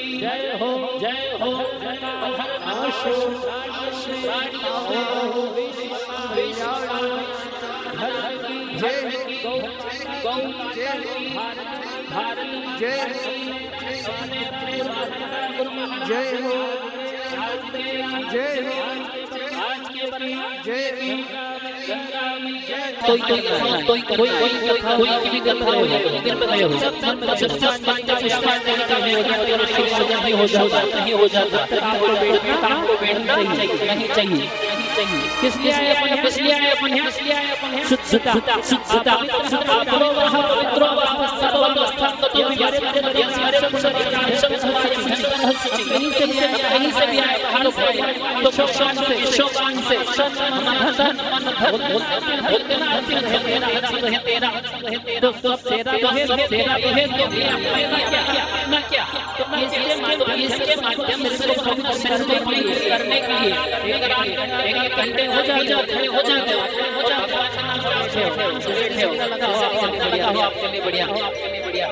जय हो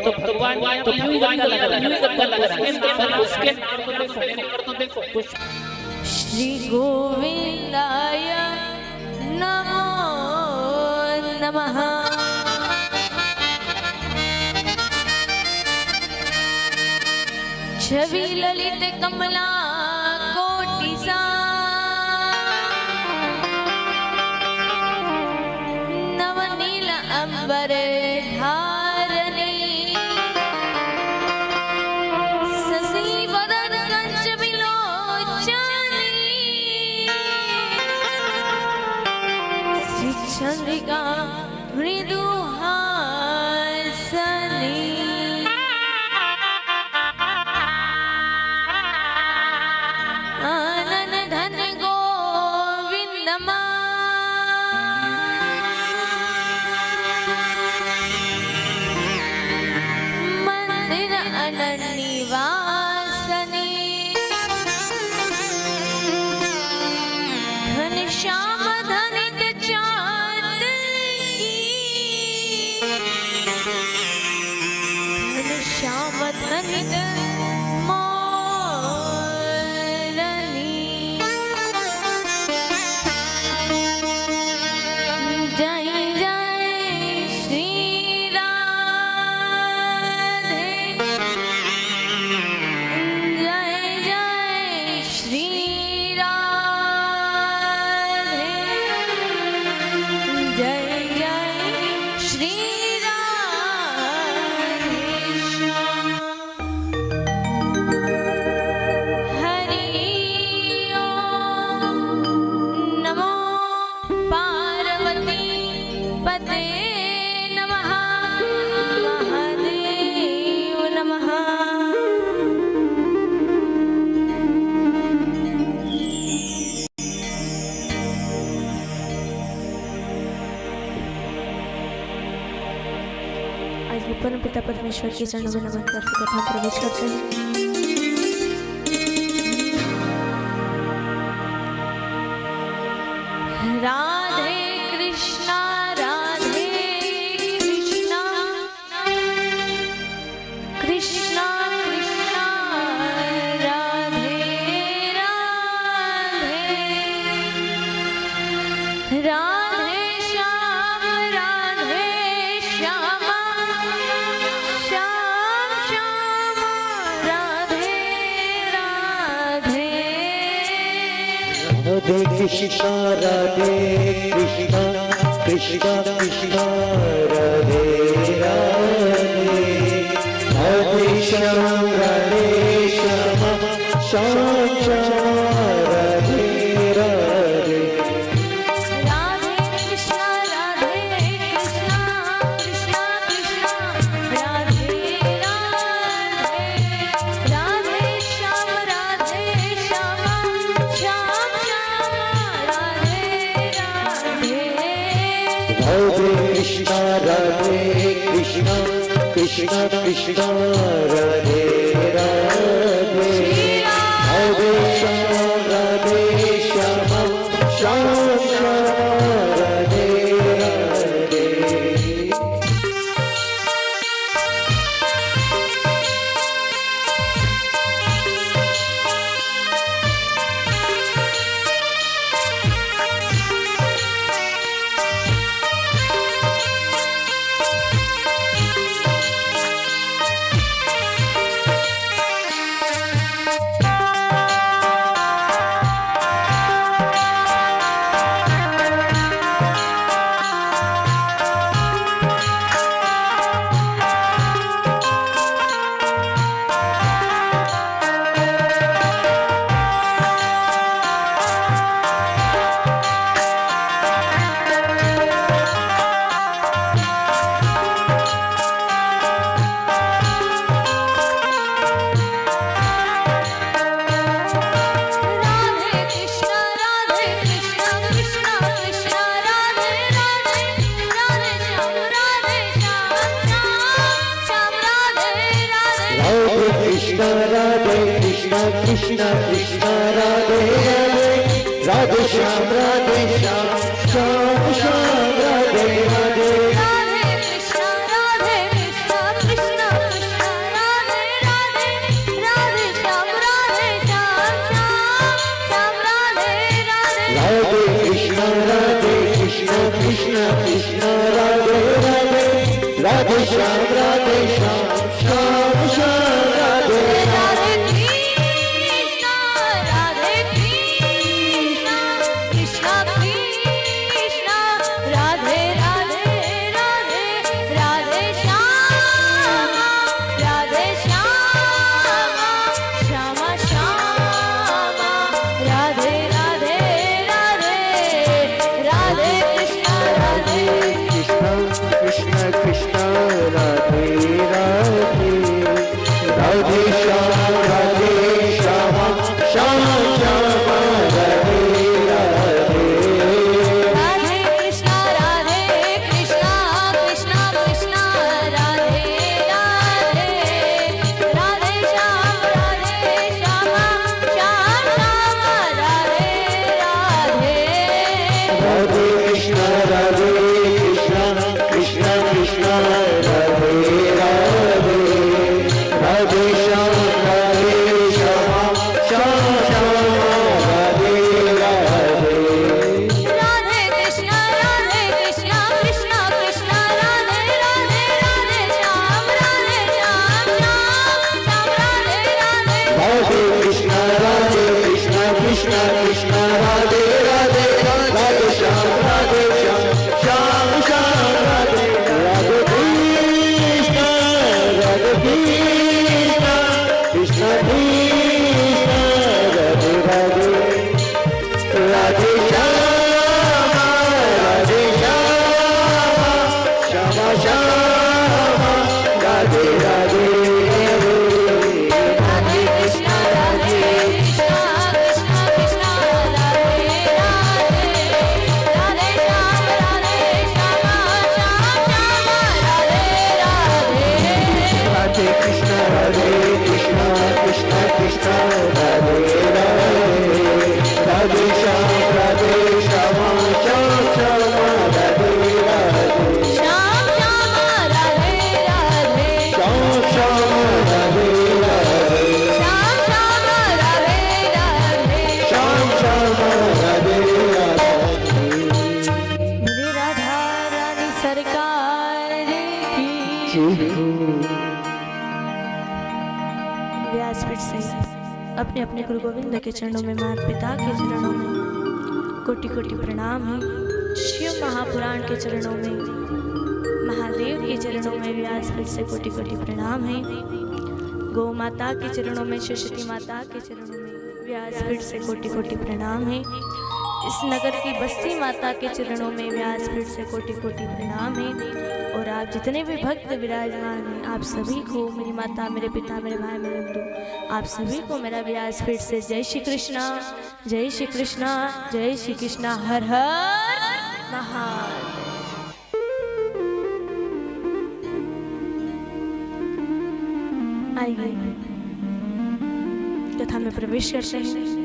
तो भगवान तो श्री गोविंदाय नमो नमः। छवि ललित कमला कोटि सा नवनील अंबर धारणी शशि वदन कंच विलोचनी श्री चंद्रिका मृदु परम पिता परमेश्वर के चरणों में नमन करके कथा प्रवेश करते हैं। राधे कृष्णा कृष्णा कृष्णा राधे राधे राधे श्याम राधे श्याम श्याम श्याम राधे कृष्णा राधे कृष्णा कृष्णा कृष्णा राधे राधे राधे श्याम श्याम श्याम राधे राधे राधे कृष्णा कृष्णा कृष्णा राधे राधे राधे श्याम श्याम श्याम राधे राधे राधे कृष्णा कृष्णा कृष्णा कृष्णा राधे राधे राधे श्याम श्याम राधे राधे कृष्णा कृष्णा राधे राधे राधे श्याम श्याम श्याम राधे राधे राधे कृष्णा कृष्णा कृष्णा राधे राधे राधे श्याम श्याम राधे राधे राधे कृष्णा कृष्णा कृष्णा राधे राधे राधे श्याम श्याम श्याम राधे राधे कृष्णा कृष्णा कृष्णा राधे राधे राधे राधे श्याम श्याम श्याम राधे राधे राधे राधे कृष्णा कृष्णा कृष्णा राधे राधे राधे श्याम श्याम श्याम राधे राधे राधे कृष्णा कृष्णा कृष्णा राधे राधे राधे श्याम श्याम राधे राधे राधे कृष्णा कृष्णा कृष्णा राधे राधे राधे श्याम श्याम राधे राधे राधे कृष्णा कृष्णा कृष्णा राधे राधे राधे श्याम श्याम राधे राधे राधे कृष्णा कृष्णा कृष्णा राधे राधे राधे श्याम श्याम राधे राधे कृष्णा राधे राधे राधे श्याम श्याम राधे राधे राधे कृष्णा कृष्णा कृष्णा राधे राधे राधे श्याम श्याम राधे राधे राधे कृष्णा कृष्णा कृष्णा राधे राधे राधे श्याम श्याम राधे राधे श्याम राधे राधे श्याम राधे राधे श्याम राधे राधे श्याम राधे राधे बोले राधा रानी सरकार की व्यासपीठ से अपने अपने गुरु गोविंद के चरणों में माता पिता के चरणों में कोटि कोटि प्रणाम है। शिव महापुराण के चरणों में, महादेव के चरणों में व्यासपीठ से कोटि कोटि प्रणाम है। गौ माता के चरणों में, सरस्वती माता के चरणों में व्यासपीठ से कोटि कोटि प्रणाम है। इस नगर की बस्ती माता के चरणों में व्यासपीठ से कोटि कोटि प्रणाम है। और आप जितने भी भक्त विराजमान हैं, आप सभी को, मेरी माता, मेरे पिता, मेरे भाई, मेरे बंधु, आप सभी को मेरा व्यासपीठ से जय श्री कृष्णा, जय श्री कृष्णा, जय श्री कृष्णा, हर हर महादेव। आइए कथा में प्रवेश करते हैं।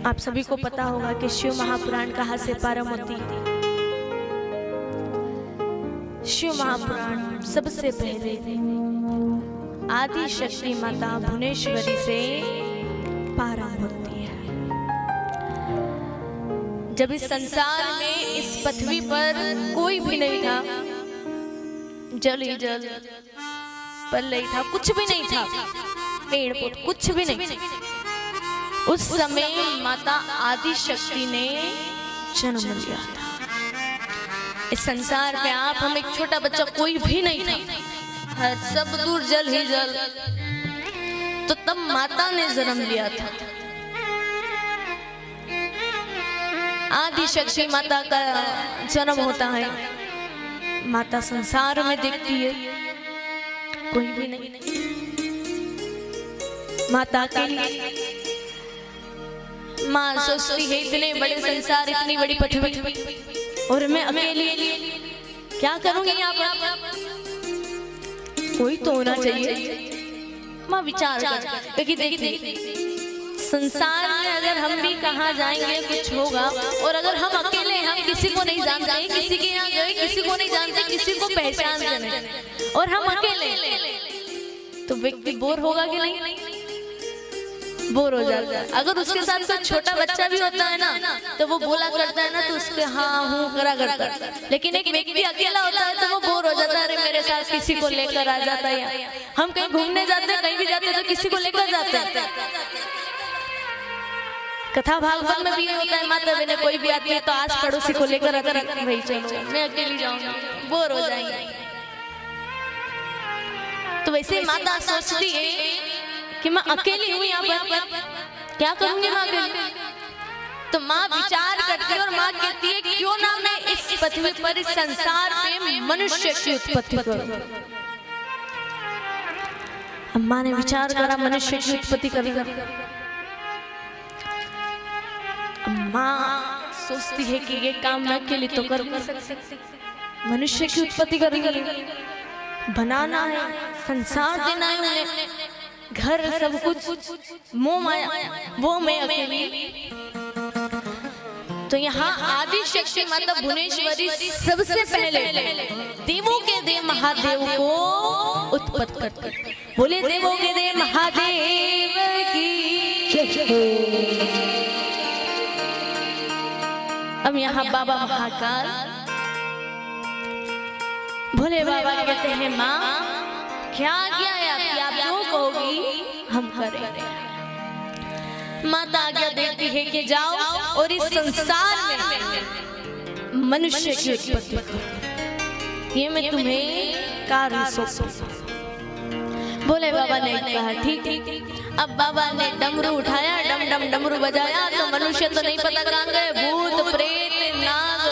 आप सभी को पता होगा कि शिव महापुराण कहाँ से प्रारंभ होती है। शिव महापुराण सबसे पहले आदि शक्ति माता भुवनेश्वरी से प्रारंभ होती है। जब इस संसार में, इस पृथ्वी पर कोई भी नहीं था, जल ही जल, पल नहीं था, कुछ भी नहीं था, पेड़ पौधे कुछ भी नहीं, उस समय माता आदि शक्ति ने जन्म लिया था। इस संसार में आप, हम, एक छोटा बच्चा, कोई भी नहीं था, हर सब दूर, जल ही जल। तो तब माता ने जन्म लिया था। आदि शक्ति माता का जन्म होता है। माता संसार में देखती है, कोई भी नहीं, माता के लिए माँ सोचती है इतने बड़े संसार, इतनी बड़ी पृथ्वी, और मैं अकेली क्या करूंगी यहाँ पर, कोई तो होना चाहिए। माँ विचार कर, क्योंकि देखिए संसार में अगर हम भी कहाँ जाएंगे कुछ होगा, और अगर हम अकेले, हम किसी को नहीं जानते, किसी के यहाँ गए किसी को नहीं जानते, किसी को पहचानते नहीं, और हम अकेले, तो व्यक्ति बोर होगा कि नहीं? बोर हो जाता है। अगर उसके साथ कोई छोटा बच्चा भी होता है ना, तो वो बोला करता है ना, तो उसके हाँ हूँ करा करता है। लेकिन एक व्यक्ति अकेला होता है तो वो बोर हो जाता है, अरे मेरे साथ किसी को लेकर आ जाता है। हम कहीं घूमने जाते हैं, कहीं भी जाते हैं तो किसी को लेकर जाते हैं। कथा भागवत में भी ये होता है, माता बहने कोई भी आती है तो आस पड़ोसी को लेकर आकर, भाई चलो मैं अकेली जाऊंगी, बोर हो जाएंगे। तो वैसे माता सोचती है कि मैं अकेली हूँ यहाँ पर, क्या करूंगी मैं अकेली? तो माँ विचार करती है और माँ कहती है क्यों ना मैं इस पृथ्वी पर, इस संसार पे मनुष्य की उत्पत्ति करूं। अम्मा ने विचार करा मनुष्य की उत्पत्ति करेगा। माँ सोचती है कि ये काम मैं अकेली तो कर सकती, मनुष्य की उत्पत्ति करेगी, बनाना है, संसार देना है उन्हें, घर सब कुछ, मोह माया, वो मैं अकेली। तो यहाँ आदि शक्ति माता भुवनेश्वरी सबसे पहले देवों के देव महादेव को उत्पत्ति करते। बोले देवों के देव महादेव की। अब यहाँ बाबा महाकाल, भोले बाबा कहते हैं माँ क्या आज्ञा है आपकी, आप जो कहोगी हम करेंगे। माता आज्ञा देती है कि जाओ और इस संसार में मनुष्य की उत्पत्ति करो, ये मैं तुम्हें कार्य सौंपती। भोले बाबा ने कहा ठीक है। अब बाबा ने डमरू उठाया, डम डम डमरू बजाया, तो मनुष्य तो नहीं पता कहाँ गए, भूत प्रेत नाग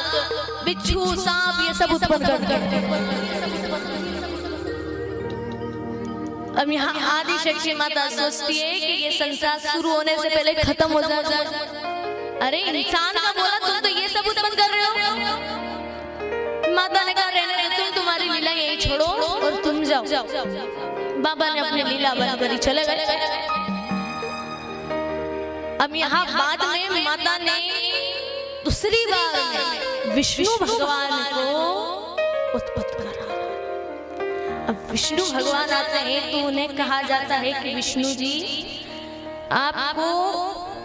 बिच्छू सांप ये सब उत्पन्न कर। अब यहाँ आदि शक्ति माता सोचती है कि ये संसार शुरू होने से पहले खत्म हो जाए। अरे इंसान का बोला, तुम तो ये सब उत्पन्न कर रहे हो। माता ने कहा रहने दे, तुम तुम्हारी लीला यही छोड़ो और तुम जाओ। बाबा ने अपनी लीला बंद करी, चले गए। अब यहाँ बाद में माता ने दूसरी बार विष्णु भगवान को उत्पत्ति करा। अब विष्णु भगवान आते हैं तो उन्हें कहा जाता है कि विष्णु जी आपको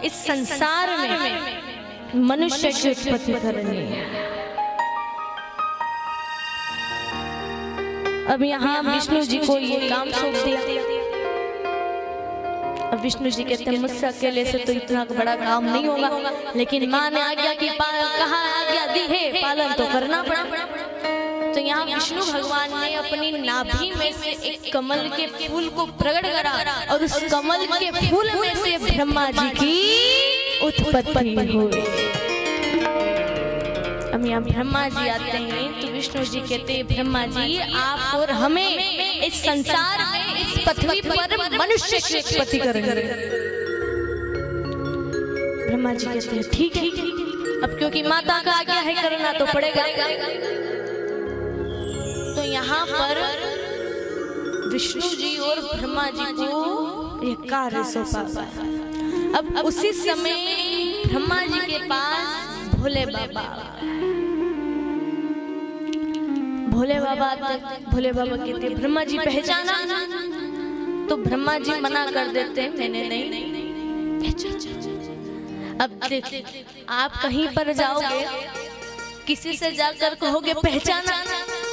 इस संसार में मनुष्य की उत्पत्ति करनी है। अब यहाँ विष्णु जी को ये काम सौंप दिया अब विष्णु जी कहते हैं मुझसे अकेले से तो इतना बड़ा काम नहीं होगा, लेकिन माँ ने आज्ञा की कहा आज्ञा दी है, पालन तो करना पड़ा। तो यहाँ विष्णु भगवान ने अपनी नाभि में से एक कमल के फूल को प्रकट करा और उस कमल के फूल में से ब्रह्मा जी की उत्पत्ति हुई। अब यहाँ ब्रह्मा जी आते हैं तो विष्णु जी कहते हैं ब्रह्मा जी आप और हमें इस संसार में इस पृथ्वी पर मनुष्य की उत्पत्ति करेंगे। ब्रह्मा जी कहते हैं ठीक है, अब क्योंकि माता का आज्ञा है करना तो पड़ेगा। तो यहाँ पर विष्णु जी और ब्रह्मा जी को यह कार्य सौंपा। अब उसी समय ब्रह्मा जी के पास भोले बाबा भोले बाबा कहते ब्रह्मा जी पहचाना, तो ब्रह्मा जी मना कर देते मैंने नहीं पहचाना। अब देखिए आप कहीं पर जाओगे किसी से जाकर कहोगे पहचाना,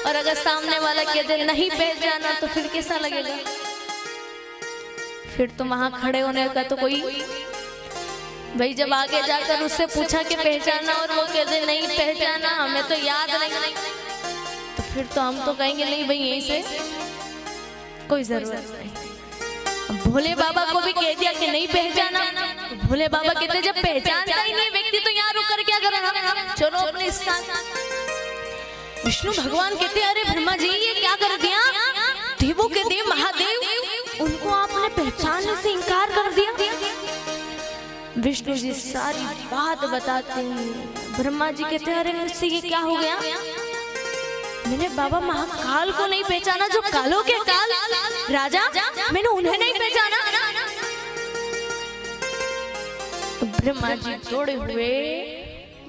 और अगर सामने वाला कह दे नहीं पहचाना तो फिर कैसा लगेगा? फिर तो वहां खड़े होने का तो कोई भाई, जब आगे जाकर उससे पूछा कि पहचाना और वो कह दे नहीं पहचाना, हमें तो याद नहीं, तो फिर तो हम तो कहेंगे नहीं भाई यहीं से कोई जरूरत नहीं। भोले बाबा को भी कह दिया कि नहीं पहचाना, तो भोले बाबा कहते जब पहचानता ही नहीं व्यक्ति तो यहाँ रुक कर क्या करना, चलो अपने स्थान। विष्णु भगवान कहते अरे ब्रह्मा जी ये क्या कर दिया, देवों के देव महादेव उनको आपने पहचानने से इनकार कर दिया। विष्णु जी सारी बात बताते हैं। ब्रह्मा जी कहते अरे मुझसे ये क्या हो गया, मैंने बाबा महाकाल को नहीं पहचाना, जो कालों के काल राजा मैंने उन्हें नहीं पहचाना। ब्रह्मा जी दौड़े हुए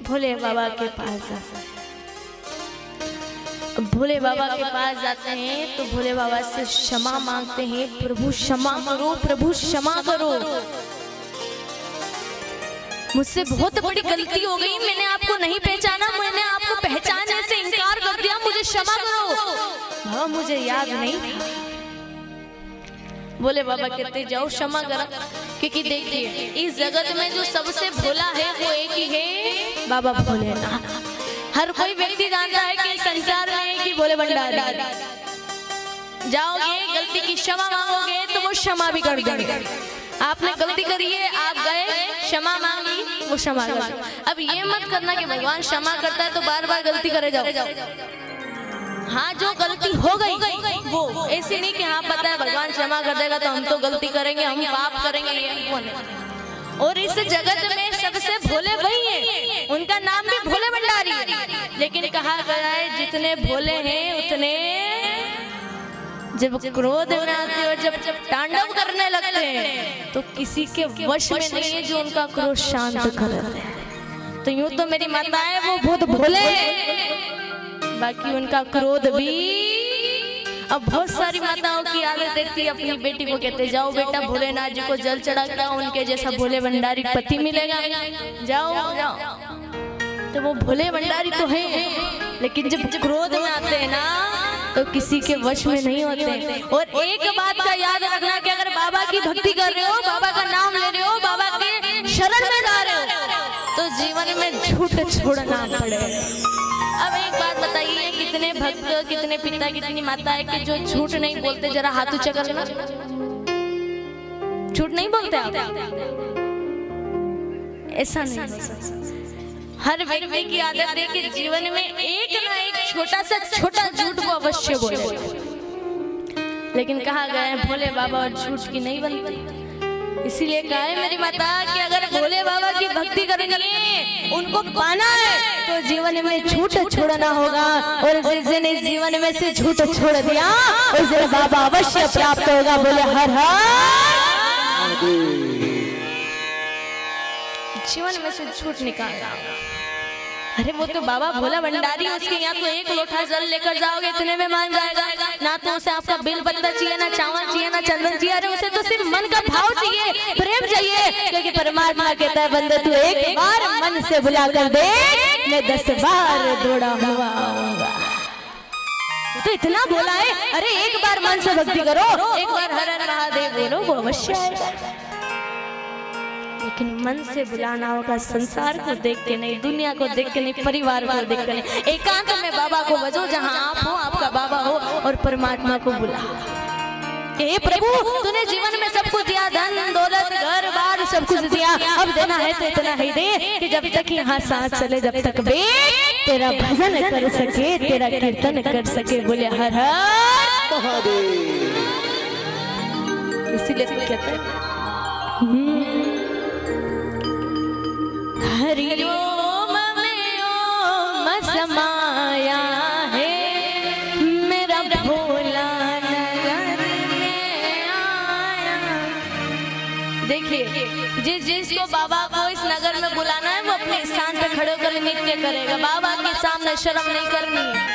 भोले बाबा के पास जाते हैं। भोले बाबा के पास जाते हैं तो भोले बाबा से क्षमा मांगते हैं, प्रभु क्षमा करो, प्रभु क्षमा करो, मुझसे बहुत बड़ी गलती हो गई, मैंने आपको नहीं पहचाना, मैंने आपको पहचानने से इनकार कर दिया, मुझे क्षमा करो। हाँ मुझे याद नहीं था। भोले बाबा कहते जाओ क्षमा करो, क्योंकि देखिए इस जगत में जो सबसे भोला है वो एक ही है बाबा भोलेनाथ। हर कोई व्यक्ति जानता है कि संसार में कि भोले भंडारी, जाओगे गलती की क्षमा मांगोगे तो वो क्षमा भी कर देंगे। आपने गलती करी है, आप गए क्षमा मांगी, वो क्षमा कर। अब ये मत करना कि भगवान क्षमा करता है तो बार बार गलती करे जाओ। हाँ जो गलती हो गई वो ऐसी नहीं कि हाँ पता है भगवान क्षमा कर देगा तो हम तो गलती करेंगे, हम पाप करेंगे, ये वो नहीं। और इस जगत में सबसे भोले वही हैं, उनका नाम भी भोले भंडारी। लेकिन कहा गया है जितने भोले हैं उतने जब क्रोध में आते और जब तांडव करने लगते हैं तो किसी के वश में नहीं है जो उनका क्रोध शांत कर दे। तो यूं तो मेरी माता है वो बहुत भोले, बाकी उनका क्रोध भी। अब बहुत सारी माताओं की आदत देखती है, अपनी बेटी को कहते जाओ बेटा भोलेनाथ जी को जल चढ़ा के उनके जैसा भोले भंडारी पति मिलेगा, जाओ जाओ। तो वो भोले भंडारी तो है, लेकिन जब क्रोध में आते हैं ना तो किसी के वश में नहीं होते। और एक बात का याद रखना कि अगर बाबा की भक्ति कर रहे हो, बाबा का नाम ले रहे हो, बाबा के शरण में जा रहे हो तो जीवन में झूठ छोड़ना पड़ेगा। अब एक बात बताइए, कितने भक्त, कितने पिता, कितनी माता है कि जो झूठ नहीं बोलते? जरा हाथ ऊंचा करना, झूठ नहीं बोलते आप? ऐसा नहीं। हर व्यक्ति की आदत है कि जीवन में एक ना एक छोटा सा छोटा झूठ को अवश्य बोले, लेकिन कहा गया है भोले बाबा और झूठ की नहीं बनती। इसीलिए कहा है मेरी माता कि अगर भोले बाबा की भक्ति करेंगे, उनको पाना है तो जीवन में झूठ छोड़ना होगा। और जिसने जीवन में से झूठ छोड़ दिया उसे बाबा अवश्य प्राप्त होगा। बोले हर हर। जीवन में से झूठ निकालना। अरे वो तो बाबा भोला भंडारी, उसके यहाँ तो एक लोटा जल लेकर जाओगे इतने में मान जाएगा। ना तो उसे आपका बेल पत्ता चाहिए, ना चावल चाहिए, ना चंदन चाहिए, अरे उसे तो सिर्फ मन का भाव चाहिए, प्रेम चाहिए। क्योंकि परमात्मा कहता है बंदे तू एक बार मन से बुला कर दे, मैं 10 बार दौड़ा हुआ आऊंगा। तो इतना बोला है, अरे एक बार मन से भक्ति करो, एक बार हर हर महादेव बोलो, वो अवश्य आएगा। लेकिन मन से बुलाना होगा, संसार को देख के नहीं, दुनिया को देख के नहीं, परिवार को देख के नहीं। एकांत में बाबा को बजो, जहाँ आप हो, आपका बाबा हो, और परमात्मा को बुला। हे प्रभु, तूने जीवन में सब कुछ दिया, धन दौलत घर बार सब कुछ दिया, अब देना है तो इतना ही दे कि जब तक यहाँ सांस चले, जब तक वे तेरा भजन कर सके, तेरा कीर्तन कर सके। बोले हर हर महादेव। इसीलिए तो कहते हैं हरि ओम में ओम समाया है, मेरा भोला नगर में आया। देखिए, जिसको बाबा को इस नगर में बुलाना है, वो अपने स्थान पे खड़े होकर नृत्य करेगा। बाबा के सामने शर्म नहीं करनी है।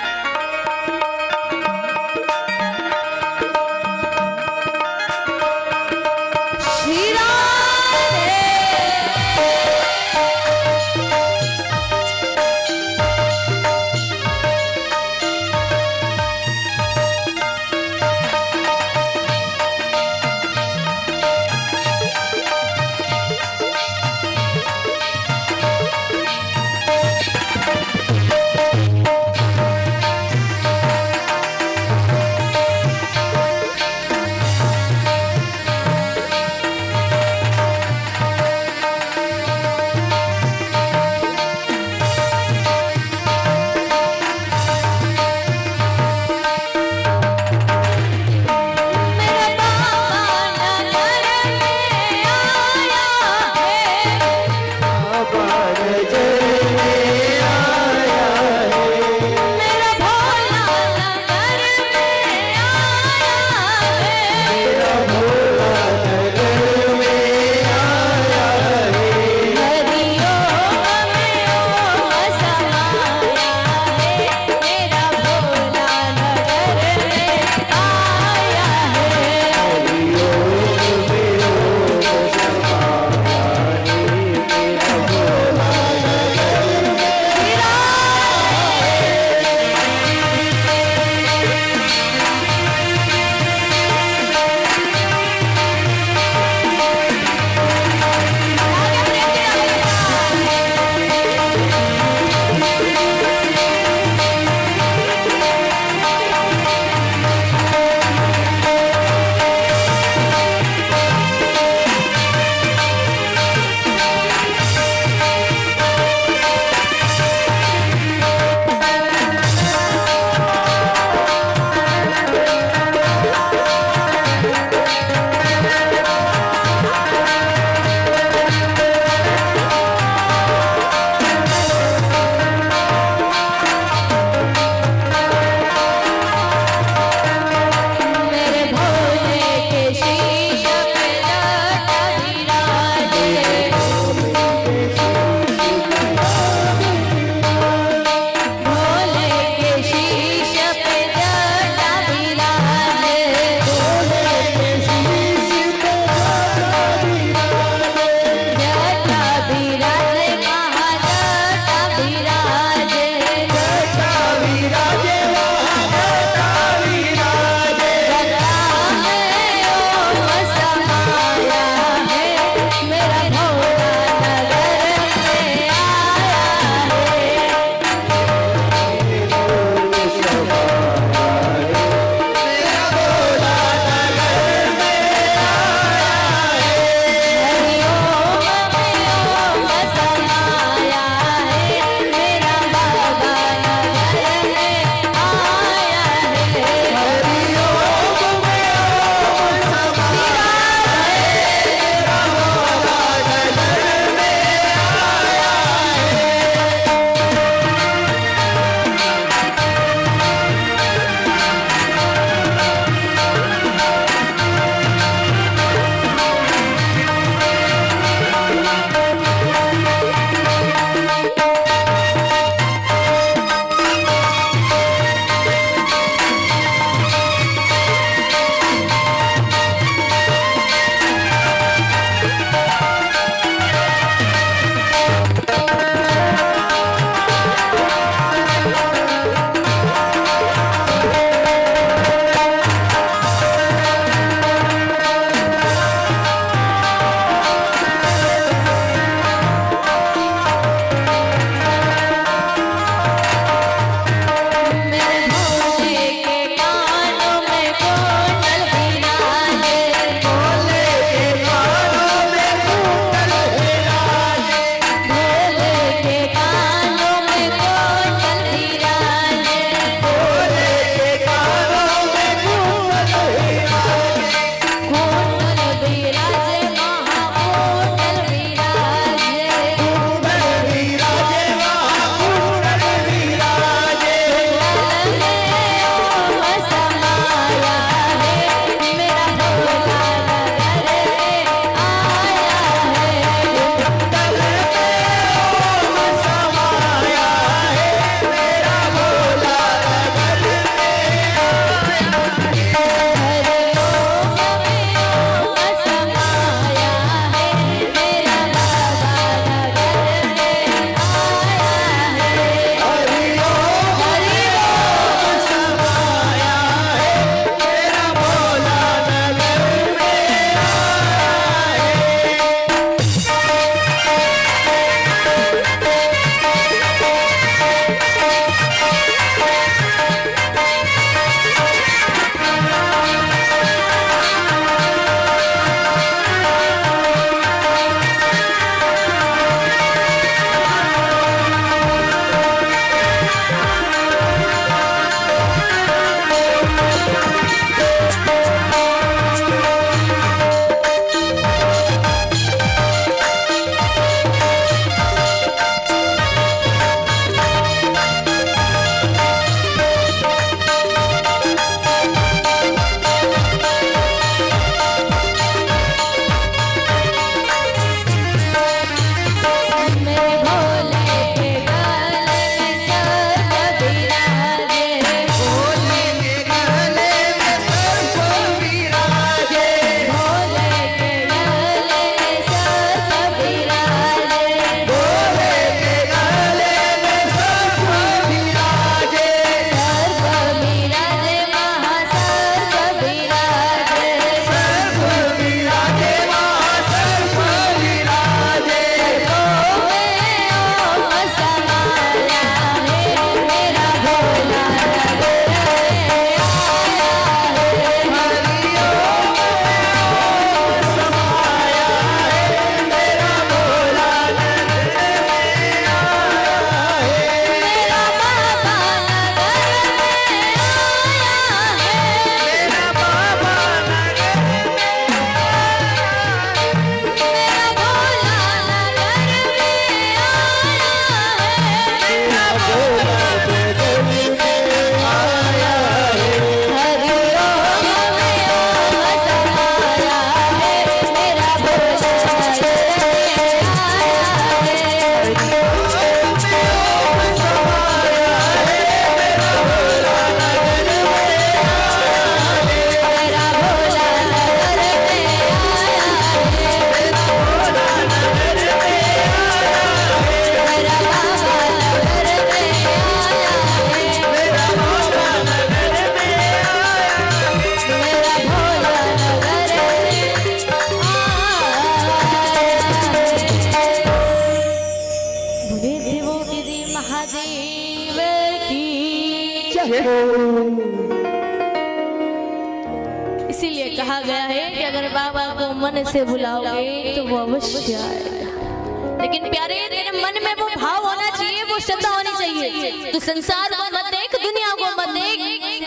कहा गया है कि अगर बाबा को मन से बुलाओगे तो वो अवश्य आएगा। लेकिन प्यारे तेरे मन में वो भाव होना चाहिए, वो श्रद्धा होनी चाहिए। तो संसार को मत देख, दुनिया को मत देख,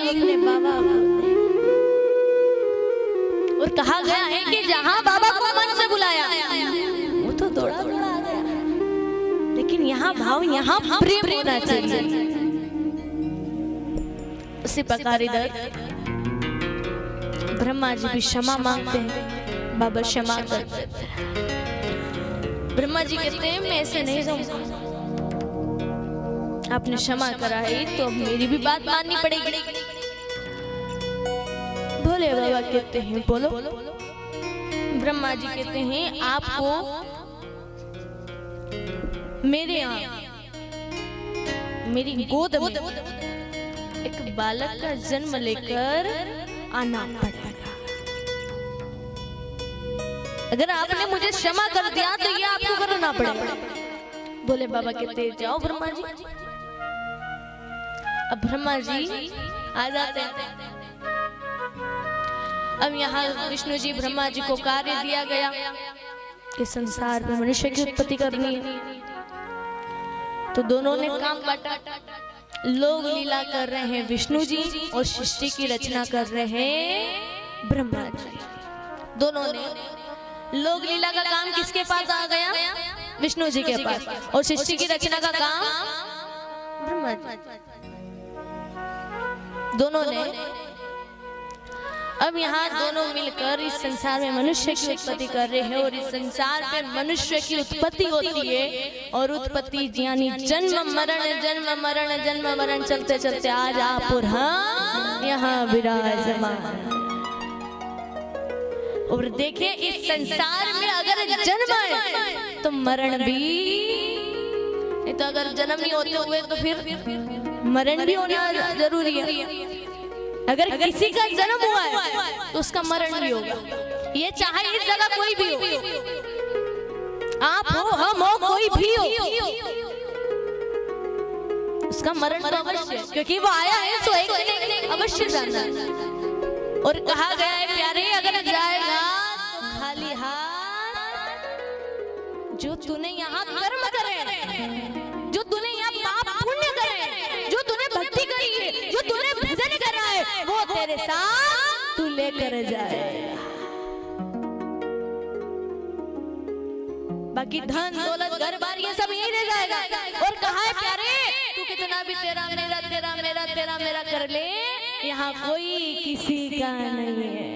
अपने बाबा को देख। और कहा गया है कि जहाँ बाबा को मन से बुलाया वो तो दौड़ा दौड़ा आ गया, लेकिन यहाँ भाव, यहाँ प्रेम होना चाहिए। उसी प्रकार इधर ब्रह्मा जी भी क्षमा मांगते हैं, बाबा क्षमा करते हैं। ब्रह्मा जी कहते हैं मैं ऐसे नहीं रहूंगा, आपने क्षमा करा है तो अब मेरी भी बात माननी पड़ेगी। भोले बाबा कहते हैं बोलो। ब्रह्मा जी कहते हैं आपको मेरे यहाँ मेरी गोद में एक बालक का जन्म लेकर आना पड़ेगा। अगर आपने मुझे क्षमा कर दिया तो ये आपको करना पड़ेगा। बोले बाबा कहते जाओ ब्रह्मा जी। अब ब्रह्मा जी आ जाते हैं। अब यहाँ विष्णु जी ब्रह्मा जी को कार्य दिया गया कि संसार में मनुष्य की उत्पत्ति करनी है। तो दोनों ने काम बांटा। लोग लीला कर रहे हैं विष्णु जी और सृष्टि की रचना कर रहे हैं ब्रह्मा जी। दोनों ने लोग लीला का काम किसके पास आ गया? विष्णु जी के पास। और सृष्टि की रचना का काम ब्रह्मा जी। दोनों ने अब यहाँ दोनों मिलकर इस संसार में मनुष्य की उत्पत्ति कर रहे हैं। और इस संसार में मनुष्य की उत्पत्ति होती है और उत्पत्ति यानी जन्म मरण जन्म मरण जन्म मरण चलते चलते आज आप और हम यहाँ विराजमान। और देखिए इस संसार में अगर जन्म है तो मरण भी, नहीं तो अगर जन्म नहीं होते हुए तो फिर मरण भी होना जरूरी है। अगर किसी का जन्म हुआ है तो उसका मरण भी होगा, ये चाहे इस जगह कोई भी हो, आप हो हम हो कोई भी हो, उसका मरण तो अवश्य है, क्योंकि वो आया है तो एक दिन अवश्य जाना है। और कहा गया है प्यारे अगर जाएगा तो खाली हाथ, जो तूने यहाँ कर्म करे, जो तूने यहाँ पाप पुण्य करे, जो तूने भक्ति करी है, जो तूने भजन करा है, वो तेरे साथ तू लेकर जाए। बाकी धन दौलत घर बार ये सब यही रह जाएगा। और कहा है प्यारे तू कितना भी तेरा मेरा तेरा मेरा तेरा मेरा कर ले, यहाँ कोई किसी का नहीं है।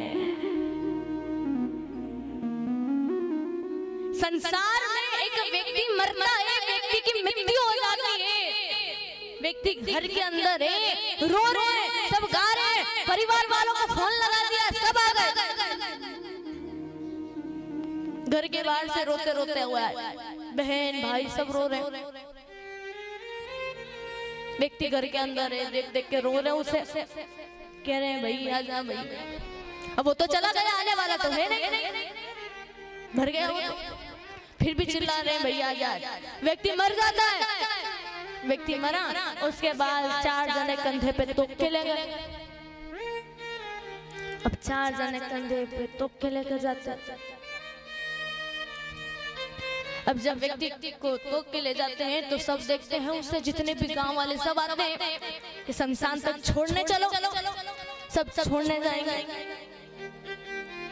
संसार में एक व्यक्ति मरता है, व्यक्ति की मृत्यु हो जाती है, व्यक्ति घर के अंदर है, रो रहे हैं, सब गा रहे हैं, परिवार वालों को फोन लगा दिया, सब आ गए, घर के बाहर से रोते रोते हुआ है, बहन भाई सब रो रहे हैं, व्यक्ति घर के अंदर है, देख देख के रो रहे हैं, उसे कह रहे हैं भाई आ जा भाई। अब वो तो चला गया, आने वाला तो है नहीं, मर गया वो तो, फिर भी चिल्ला रहे हैं भैया आ जा। व्यक्ति मर जाता है, व्यक्ति मरा, उसके बाद 4 जने कंधे पे तोप के ले गए। अब 4 जने कंधे पे तोप के लेकर जाते। अब जब व्यक्ति को तोप के ले जाते हैं तो सब देखते हैं, उससे जितने भी गांव वाले सब आते हैं कि शमशान तक छोड़ने चलो, सब छोड़ने जाएंगे।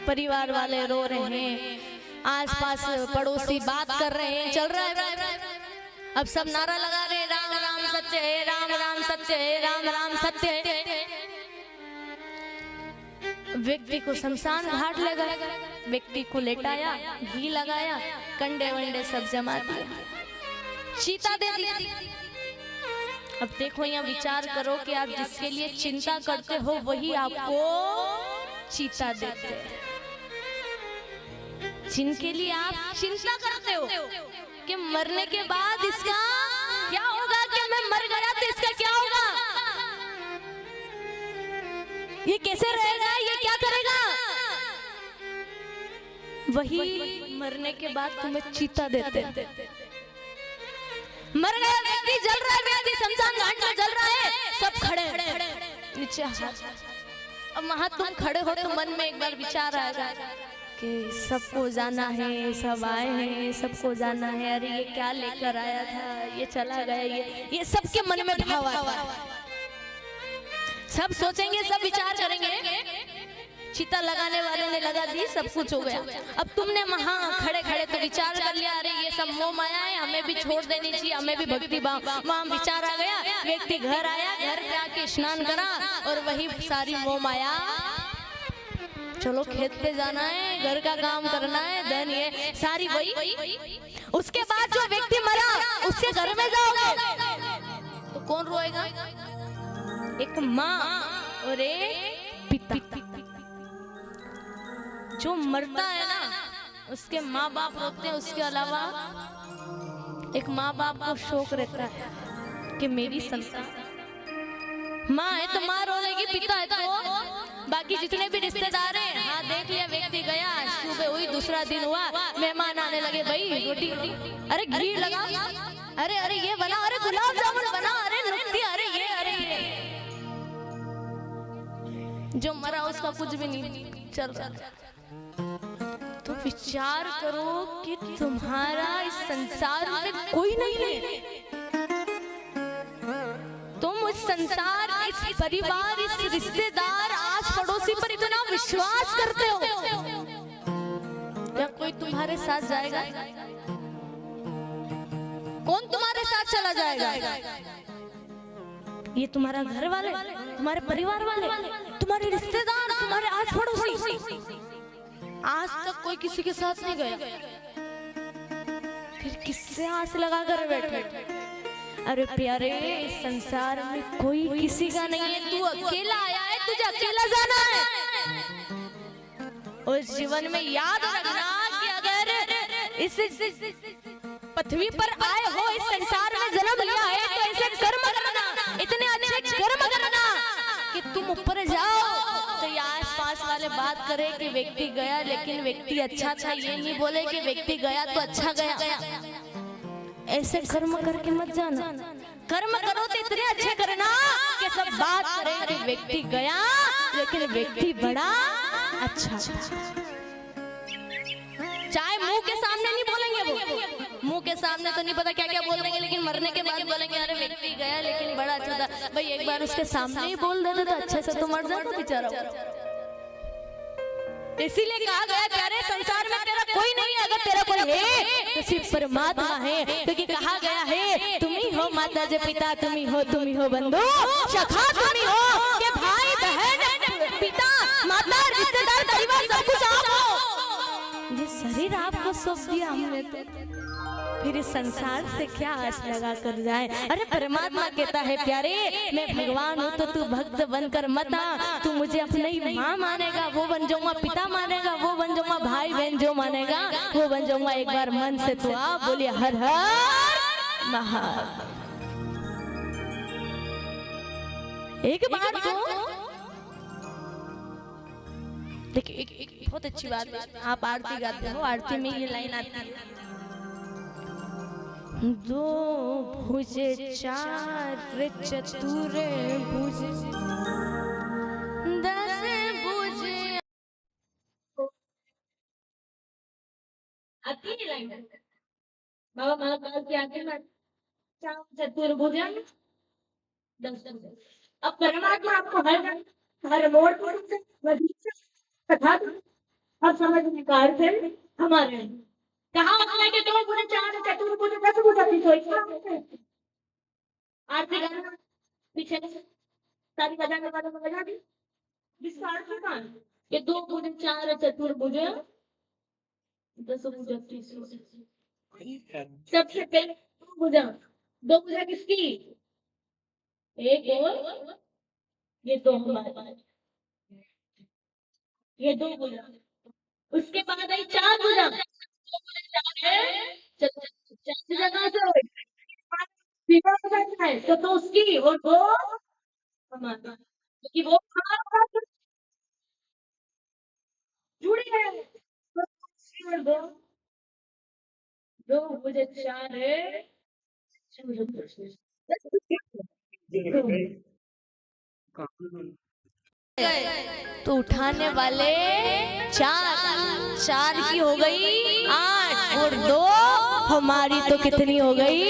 परिवार वाले रो रहे हैं, आसपास पड़ोसी बात कर रहे हैं, चल रहा है। अब सब नारा लगा रहे हैं राम राम सत्य है, राम राम सत्य है, राम राम सत्य है। व्यक्ति को शमशान घाट ले गए, व्यक्ति को लेटाया, घी लगाया, कंडे वंडे सब जमा दिया, चीता दे दिया। अब देखो यहाँ विचार करो कि आप जिसके लिए चिंता करते हो वही आपको चीता देते हैं। जिनके लिए आप चिंता करते हो कि मरने के बाद इसका क्या होगा, कि मैं मर गया तो इसका क्या होगा, ये कैसे रहेगा, ये क्या करेगा, वही मरने के बाद तुम्हें चीता देते हैं। मर गया व्यक्ति, जल रहा है व्यक्ति, शमशान घाट में जल रहा है, सब खड़े नीचे हाथ, अब वहां तुम खड़े हो तो मन में एक बार विचार आएगा कि सबको जाना है, सब आए हैं, सबको जाना है, अरे ये क्या लेकर आया था, ये चला गया, ये सबके मन में भाव आता है। सब सोचेंगे, सब विचार करेंगे, चिता लगाने वाले ने लगा दी, सब कुछ हो गया। अब तुमने वहां खड़े खड़े तो विचार कर लिया, अरे ये सब मोह माया है, हमें भी छोड़ देनी चाहिए, हमें भी भक्ति भाव। वहां विचार आ गया, व्यक्ति घर आया, घर पे आके स्नान करा और वही सारी मोह माया, चलो खेत पे जाना है, घर का काम करना है, धन ये सारी वही। उसके बाद जो व्यक्ति मरा उसके घर में जाओगे तो कौन रोएगा? एक माँ और एक पिता। जो मरता है ना उसके माँ बाप रोते हैं, उसके अलावा एक माँ बाप को शौक रहता है कि मेरी संतान। माँ है तो माँ रोएगी, पिता है तो बाकी जितने भी रिश्तेदार हैं। हाँ देख लिया, व्यक्ति गया, सुबह हुई, दूसरा दिन हुआ, मेहमान आने लगे, भाई रोटी, अरे घी लगा, अरे अरे ये बना, अरे गुलाब जामुन बना, अरे नुक्ती, अरे ये, अरे ये। जो मरा उसका कुछ भी नहीं चल रहा। तो विचार करो कि तुम्हारा इस संसार में कोई नहीं है, तुम इस संसार, इस परिवार, इस रिश्तेदार, आस पड़ोसी पर इतना विश्वास करते हो, क्या कोई तुम्हारे साथ जाएगा? कौन तुम्हारे साथ चला जाएगा? ये तुम्हारा घर वाले, तुम्हारे परिवार वाले, तुम्हारे रिश्तेदार, तुम्हारे आस पड़ोसी। आज तक कोई किसी के साथ नहीं गया, फिर किससे आस लगा कर बैठे? अरे प्यारे, संसार में कोई किसी का नहीं है, तू अकेला आया है, तुझे अकेला जाना है। और जीवन में याद रखना कि अगर इस पृथ्वी पर आए हो, इस संसार में जन्म लिया है, तो ऐसे कर्म करना, इतने अच्छे कर्म करना कि तुम ऊपर जाओ। तो ये आस पास वाले बात करे कि व्यक्ति गया लेकिन व्यक्ति अच्छा था, ये नहीं बोले कि व्यक्ति गया तो अच्छा गया। ऐसे कर्म करके मत जाना, कर्म करो तो इतने अच्छे करना कि सब बात करें कि व्यक्ति गया लेकिन व्यक्ति बड़ा अच्छा। चाहे मुंह के सामने नहीं बोलेंगे, वो मुंह के सामने तो नहीं पता क्या क्या बोल देंगे, लेकिन मरने के बाद बोलेंगे अरे व्यक्ति गया लेकिन बड़ा अच्छा था। भाई एक बार उसके सामने ही बोल देते तो अच्छे से तो मर जाता बेचारा। इसीलिए कहा गया प्यारे, संसार में तेरा कोई नहीं है, अगर तेरा कोई है तो सिर्फ परमात्मा है। क्योंकि कहा गया है तुम ही हो माता जो पिता, तुम ही हो बंधु सखा, तुम ही हो के भाई बहन पिता माता रिश्तेदार परिवार सब कुछ आप हो। ये शरीर आपको सौंप दिया हमने, तो फिर इस संसार से क्या आस लगा कर जाए? अरे परमात्मा कहता है प्यारे, मैं भगवान हूँ तो तू भक्त बनकर मत आ। तू मुझे अपने ही माँ मानेगा वो बन जाऊंगा, पिता मानेगा वो बन जाऊंगा, भाई बहन जो मानेगा वो बन जाऊंगा। एक बार मन से तू आ, बोलिए हर हर महादेव। एक बार तो देखिए, एक बहुत अच्छी बात है, आप आरती गाते हो, आरती में ये लाइन आती है, दो भुजे चार चतुर भुज दस भुज। आती है लाइन बाबा महाकाल की आती है, चार चतुर्भुज दस भुज। अब परमात्मा आपको हर मोड़ पर कथा अब समझ निकाल से हमारे कहा होता है कि दो भुज चार चतुर्भुज दस भुज अपनी सोच आरती गाना पीछे सारी बजाने वालों को बजा दी विस्तार से कहा कि दो भुज चार चतुर्भुज दस भुज। सबसे पहले दो भुजा किसकी? एक और ये दो हमारे, ये दो भुजा। उसके बाद आई चार भुजा, तो उसकी और वो हमारा, क्योंकि वो जुड़ी है। और दो दो मुझे चार है, तो उठाने वाले चार की हो गई 8 और 2 हमारी तो कितनी हो गई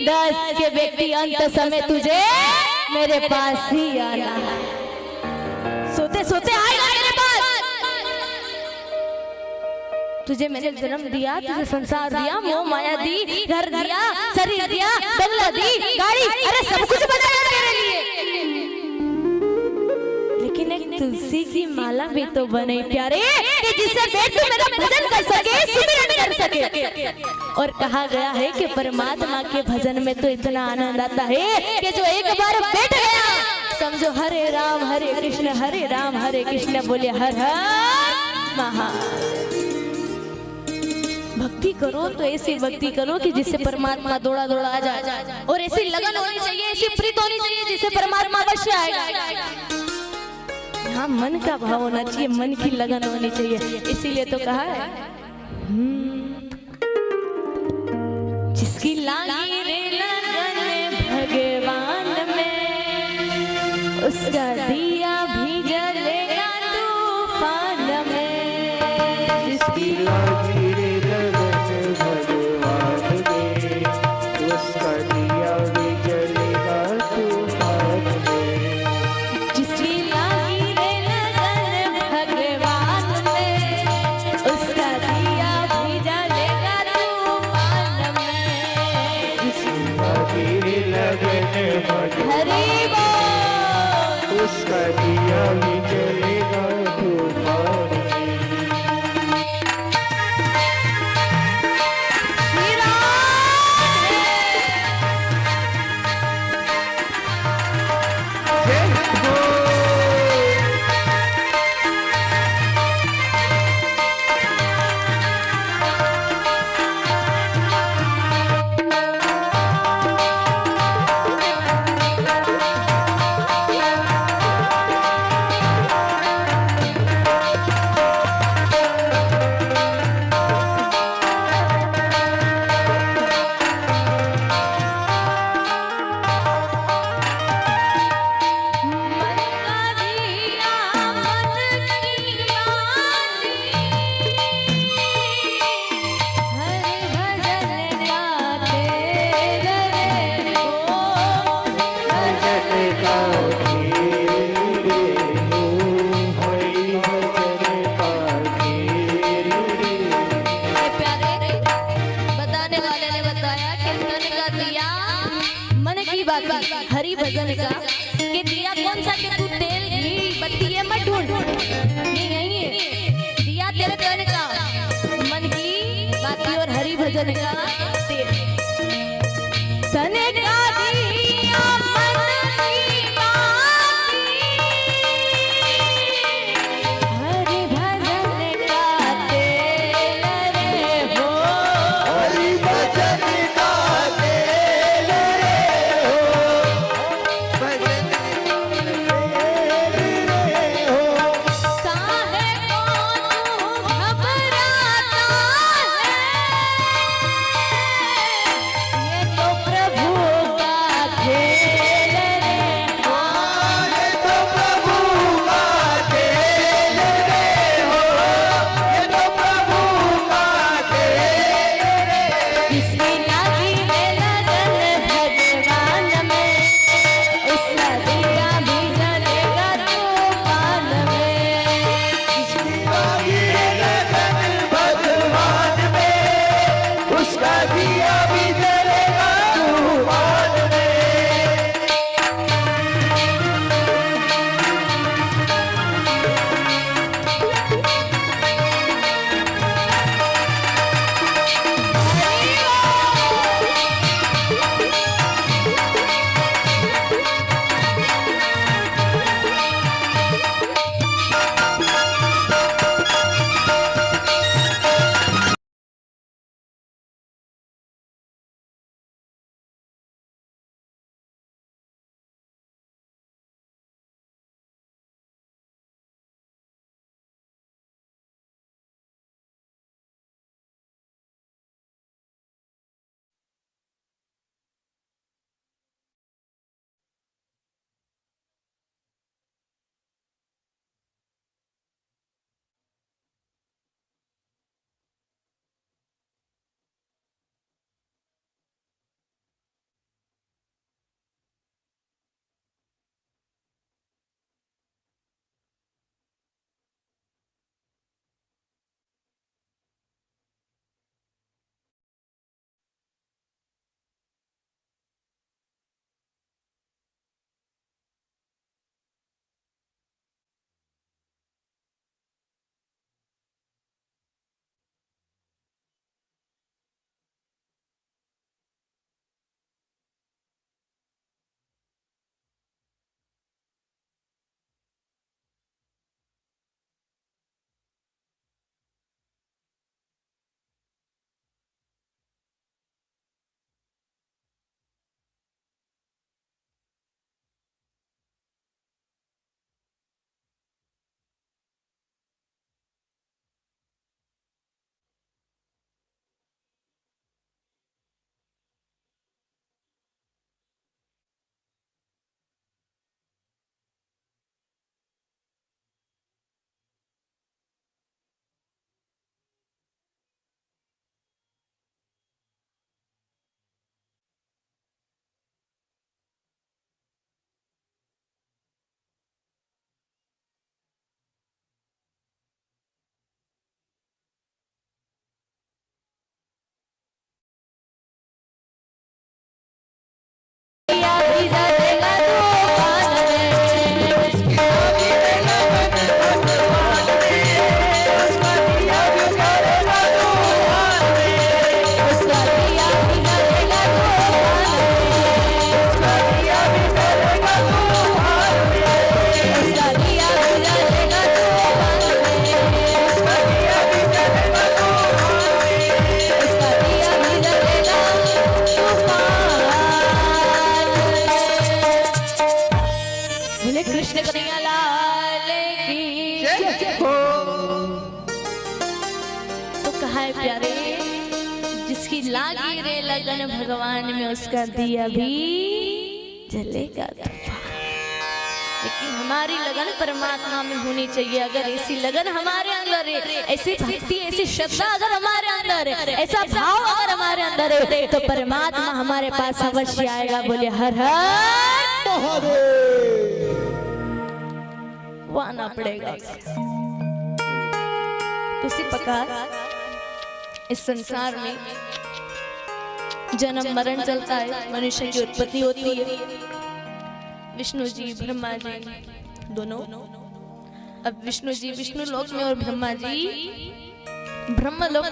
10 के व्यक्ति अंत समय तुझे मेरे पास ही आना है। सोते सोते आएगा मेरे पास। तुझे मैंने जन्म दिया, तुझे संसार दिया, मोह माया दी, घर दिया, शरीर दिया, बंगला दी, गाड़ी, अरे सब कुछ बनाया तेरे लिए। लेकिन एक तुलसी की माला भी तो बने प्यारे कि जिससे बैठ तू मेरा भजन कर सके, सिमरन कर सके। और कहा गया है कि परमात्मा के भजन में तो इतना आनंद आता है कि जो एक बार बैठ गया समझो हरे राम हरे कृष्ण बोले हर हर महा। भक्ति करो तो ऐसी भक्ति करो कि जिससे परमात्मा दौड़ा दौड़ा आ जाए, और ऐसी लगन होनी चाहिए, ऐसी प्रीत होनी चाहिए जिससे परमात्मा अवश्य आएगा। हाँ, मन का भाव होना चाहिए, मन की लगन होनी चाहिए। इसीलिए तो कहा है जिसकी लागी रे लगन भगवान में उसका दिया भी जलेगा तूफान में। जिसकी लागी रे लगन भगवान में उसका दिया भी जलेगा तूफान में। जिसकी लागी रे लगन भगवान में उसका दिया भी जलेगा तूफान में। जिसकी लागी रे लगन भगवान हरि बोल। उसका दिया भी जलेगा तूफान में। श्री राम। जय हो। हरि भजन का कि दिया कौन सा कि तू तेल घी बत्ती ये मत ढूंढ, नहीं है दिया तेरे तन का मन की बाती और हरि भजन का तेल तन का दिया मन की बाती हरि भजन का तेल रे हो। हरि भजन का तेल रे हो। भजन रे हो। काहे को तू घबराता है हाय प्यारे, जिसकी लागी रे लगन भगवान में उसका दिया भी जलेगा तूफान। लेकिन हमारी लगन परमात्मा में होनी चाहिए। अगर ऐसी लगन हमारे अंदर है, ऐसी भक्ति, ऐसी श्रद्धा अगर हमारे अंदर है, ऐसा भाव अगर हमारे अंदर है, तो परमात्मा हमारे पास अवश्य आएगा। बोले हर हर महादेव। वो आना पड़ेगा। उसी प्रकार इस संसार में जन्म मरण चलता है, मनुष्य की उत्पत्ति होती है। विष्णु जी ब्रह्मा जी दोनों, अब विष्णु जी विष्णु लोक में और ब्रह्मा जी ब्रह्म लोक।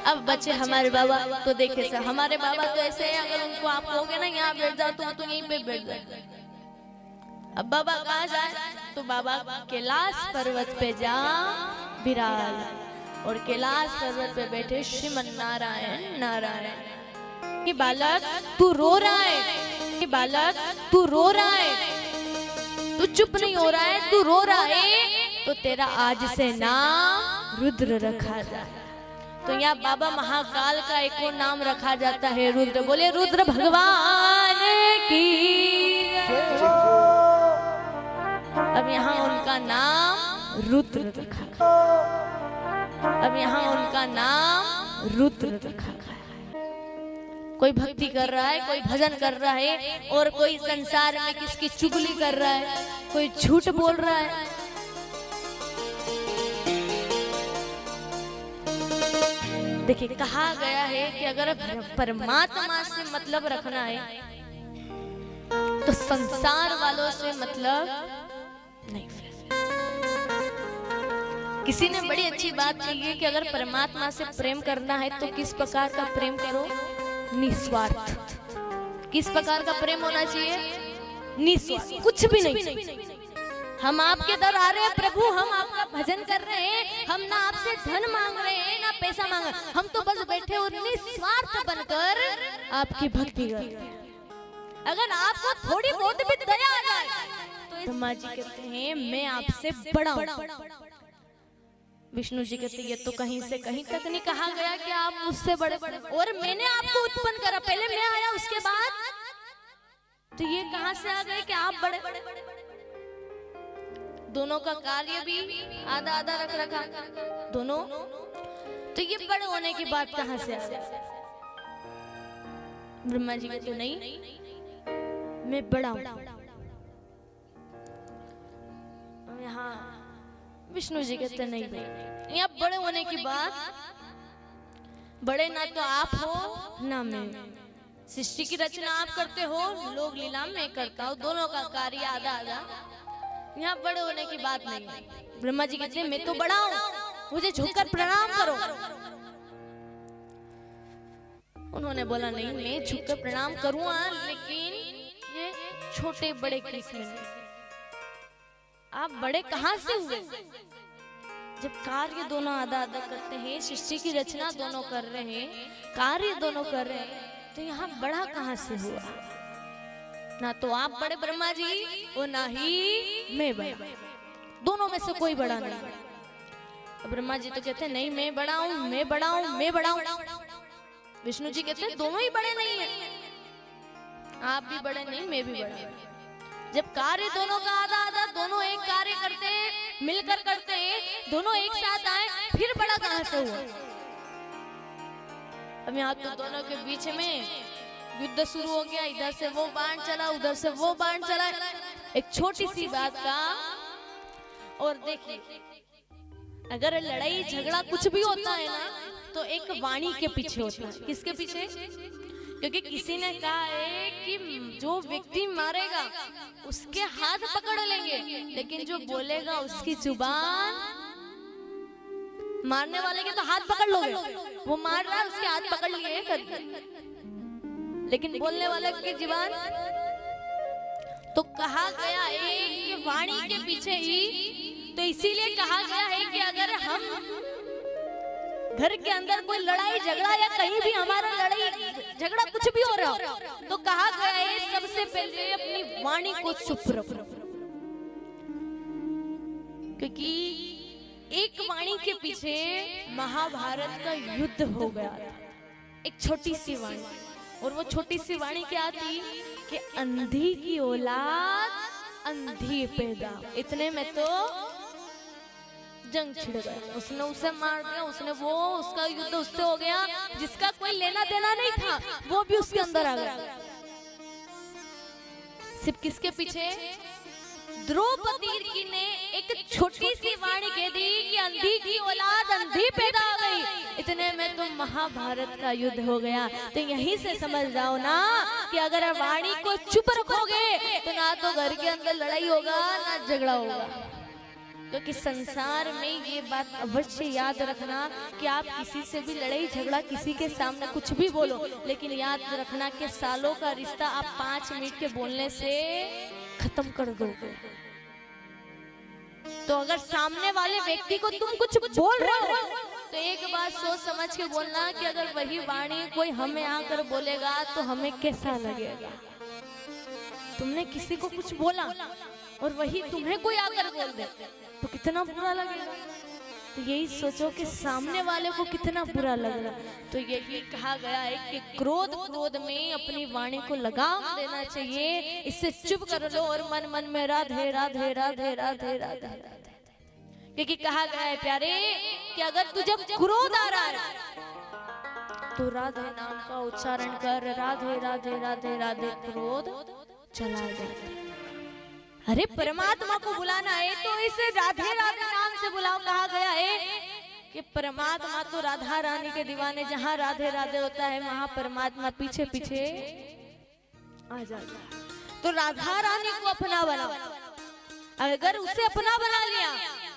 अब बच्चे हमारे बाबा तो देखे सर, हमारे बाबा तो ऐसे है, अगर उनको आप कहोगे ना यहाँ बैठ जाओ तो यहीं पे बैठ जाए। अब बाबा कहाँ जाए, तो बाबा कैलाश पर्वत पे जा विराज, और कैलाश पर्वत पे बैठे श्रीमन नारायण नारायण कि बालक तू रो रहा है, कि बालक तू रो रहा है, तू चुप नहीं हो रहा है, तू रो रहा है, तो तेरा आज से नाम रुद्र रखा जाए। तो यहाँ बाबा महाकाल का एक और नाम रखा जाता है रुद्र। बोले रुद्र भगवान की। अब यहाँ उनका नाम रुद्र रखा, अब यहाँ उनका नाम रुद्र रखा। कोई भक्ति कर रहा है, कोई भजन कर रहा है, और कोई संसार में किसकी चुगली कर रहा है, कोई झूठ बोल रहा है। देखिए कहा गया है कि अगर परमात्मा से मतलब रखना है तो संसार वालों से मतलब नहीं। किसी ने बड़ी अच्छी बात कही है कि अगर परमात्मा से प्रेम करना है तो किस प्रकार का प्रेम करो, निस्वार्थ। किस प्रकार का प्रेम होना चाहिए, निस्वार्थ, कुछ भी नहीं। हम आपके दर आ रहे हैं प्रभु, हम आपका भजन कर रहे हैं, हम ना आपसे धन मांग रहे हैं ना पैसा मांग रहे हैं, हम तो बस बैठे और निस्वार्थ बनकर आपकी भक्ति कर रहे हैं। अगर आपको थोड़ी बहुत भी दया आ जाए तो माँ जी कहते हैं मैं आपसे बड़ा हूँ। विष्णु जी कहते ये तो कहीं से कहीं तक नहीं कहा गया कि आप मुझसे बड़े, और मैंने आपको उत्पन्न करा, पहले मैं आया उसके बाद। तो ये कहां से आ गए कि आप बड़े? दोनों का कार्य भी आधा आधा रख रखा दोनों, तो ये बड़े होने की बात कहां से आ गई? ब्रह्मा जी कहते नहीं मैं बड़ा हूं। यहाँ विष्णु जी कहते नहीं भाई, यहाँ बड़े होने की बात, बड़े ना तो आप हो ना मैं। सृष्टि की रचना आप करते हो, लोक लीला मैं करता हूँ, दोनों का कार्य आधा आधा। यहाँ बड़े होने की बात नहीं है। ब्रह्मा जी कहते मैं तो बड़ा हूँ, मुझे झुककर प्रणाम करो। उन्होंने बोला नहीं मैं झुककर प्रणाम करूँगा, लेकिन ये छोटे बड़े किस्म में आप बड़े कहां से हुए? जब कार्य दोनों आधा आधा करते हैं, सृष्टि की रचना दोनों कर रहे हैं, कार्य दोनों कर रहे हैं, तो यहाँ बड़ा कहां से हुआ? ना तो आप बड़े ब्रह्मा जी और ना ही मैं बड़ा, दोनों में से कोई बड़ा नहीं। ब्रह्मा जी तो कहते नहीं मैं बड़ा हूं, मैं बड़ा हूं, मैं बड़ा हूं। विष्णु जी कहते दोनों ही बड़े नहीं है, आप भी बड़े नहीं मैं भी बड़ा। जब कार्य दोनों का आधा आधा, दोनों एक कार्य करते हैं, मिलकर करते हैं, दोनों एक साथ आए, फिर बड़ा कहां से हुआ? अब यहाँ तो दोनों के बीच में युद्ध शुरू हो गया, इधर से वो बाण चला, उधर से वो बाण चला, एक छोटी सी बात का। और देखिए अगर लड़ाई झगड़ा कुछ भी होता है ना, तो एक वाणी के पीछे होता है। किसके पीछे? क्योंकि किसी ने कहा है कि जो व्यक्ति मारेगा उसके हाथ पकड़ लेंगे, लेकिन जो बोलेगा उसकी जुबान, मारने वाले के तो हाथ पकड़ लोगे, वो मार रहा है उसके हाथ पकड़ लिए करके, लेकिन बोलने वाले की जुबान। तो कहा गया है कि वाणी के पीछे ही, तो इसीलिए कहा गया है कि अगर हम घर के अंदर कोई लड़ाई झगड़ा या कहीं भी हमारा लड़ाई झगड़ा कुछ भी हो रहा हो, तो कहा गया है सबसे पहले अपनी वाणी को चुप रखो, क्योंकि एक वाणी के पीछे महाभारत का युद्ध हो गया था। एक छोटी सी वाणी, और वो छोटी सी वाणी क्या थी कि अंधी की औलाद अंधी पैदा। इतने में तो जंग छिड़ गया, उसने उसे मार दिया, उसका युद्ध उससे हो गया जिसका कोई लेना देना नहीं था, वो भी उसके अंदर आ गया। सिर्फ किसके पीछे? द्रौपदी की ने एक छोटी सी वाणी कह दी कि अंधी की औलाद अंधी पैदा हो गई। इतने में तो महाभारत का युद्ध हो गया। तो यहीं से समझ जाओ ना कि अगर वाणी को चुप रखोगे तो ना तो घर के अंदर लड़ाई होगा ना झगड़ा होगा। क्योंकि संसार में ये बात अवश्य याद रखना कि आप किसी से भी लड़ाई झगड़ा, किसी के सामने कुछ भी बोलो, लेकिन याद रखना कि सालों का रिश्ता आप 5 मिनट के बोलने से खत्म कर दोगे। तो अगर सामने वाले व्यक्ति को तुम कुछ बोल रहे हो तो एक बात सोच समझ के बोलना कि अगर वही वाणी कोई हमें आकर बोलेगा तो हमें कैसा लगेगा। तुमने किसी को कुछ बोला और वही तुम्हें कोई आकर बोल दे तो कितना बुरा लगेगा। तो यही सोचो कि सामने वाले को कितना बुरा लग रहा। तो यही कहा गया है कि क्रोध में अपनी वाणी को लगाम देना चाहिए, इससे चुप कर लो और मन मन में राधे राधे राधे राधे राधे। क्योंकि कहा गया है प्यारे कि अगर तुझे क्रोध आ रहा है तो राधे नाम का उच्चारण कर, राधे राधे राधे राधे, क्रोध चला जाए। अरे परमात्मा को बुलाना है तो इसे राधे राधे नाम से बुलाओ। कहा गया है कि परमात्मा तो राधा रानी के दीवाने, जहाँ राधे राधे होता है वहाँ परमात्मा पीछे पीछे आ जाता है। तो राधा रानी को अपना बना, अगर उसे अपना बना लिया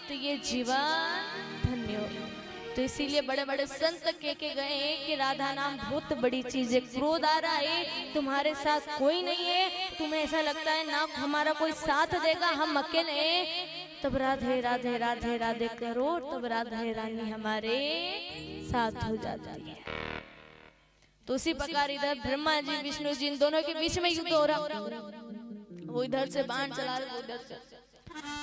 तो ये जीवन धन्य हो। तो इसीलिए बड़े बड़े संत कह के गए कि राधा नाम बहुत बड़ी चीज है। क्रोध आ रहा है, तुम्हारे साथ कोई नहीं है, तुम्हें ऐसा लगता है ना हमारा कोई साथ देगा, हम अकेले हैं, तब राधे राधे राधे राधे करो, तब राधे रानी हमारे साथ हो जाती है। तो उसी प्रकार इधर ब्रह्मा जी विष्णु जी इन दोनों के बीच में युद्ध हो रहा, वो इधर से बाण चला रहे, उधर से।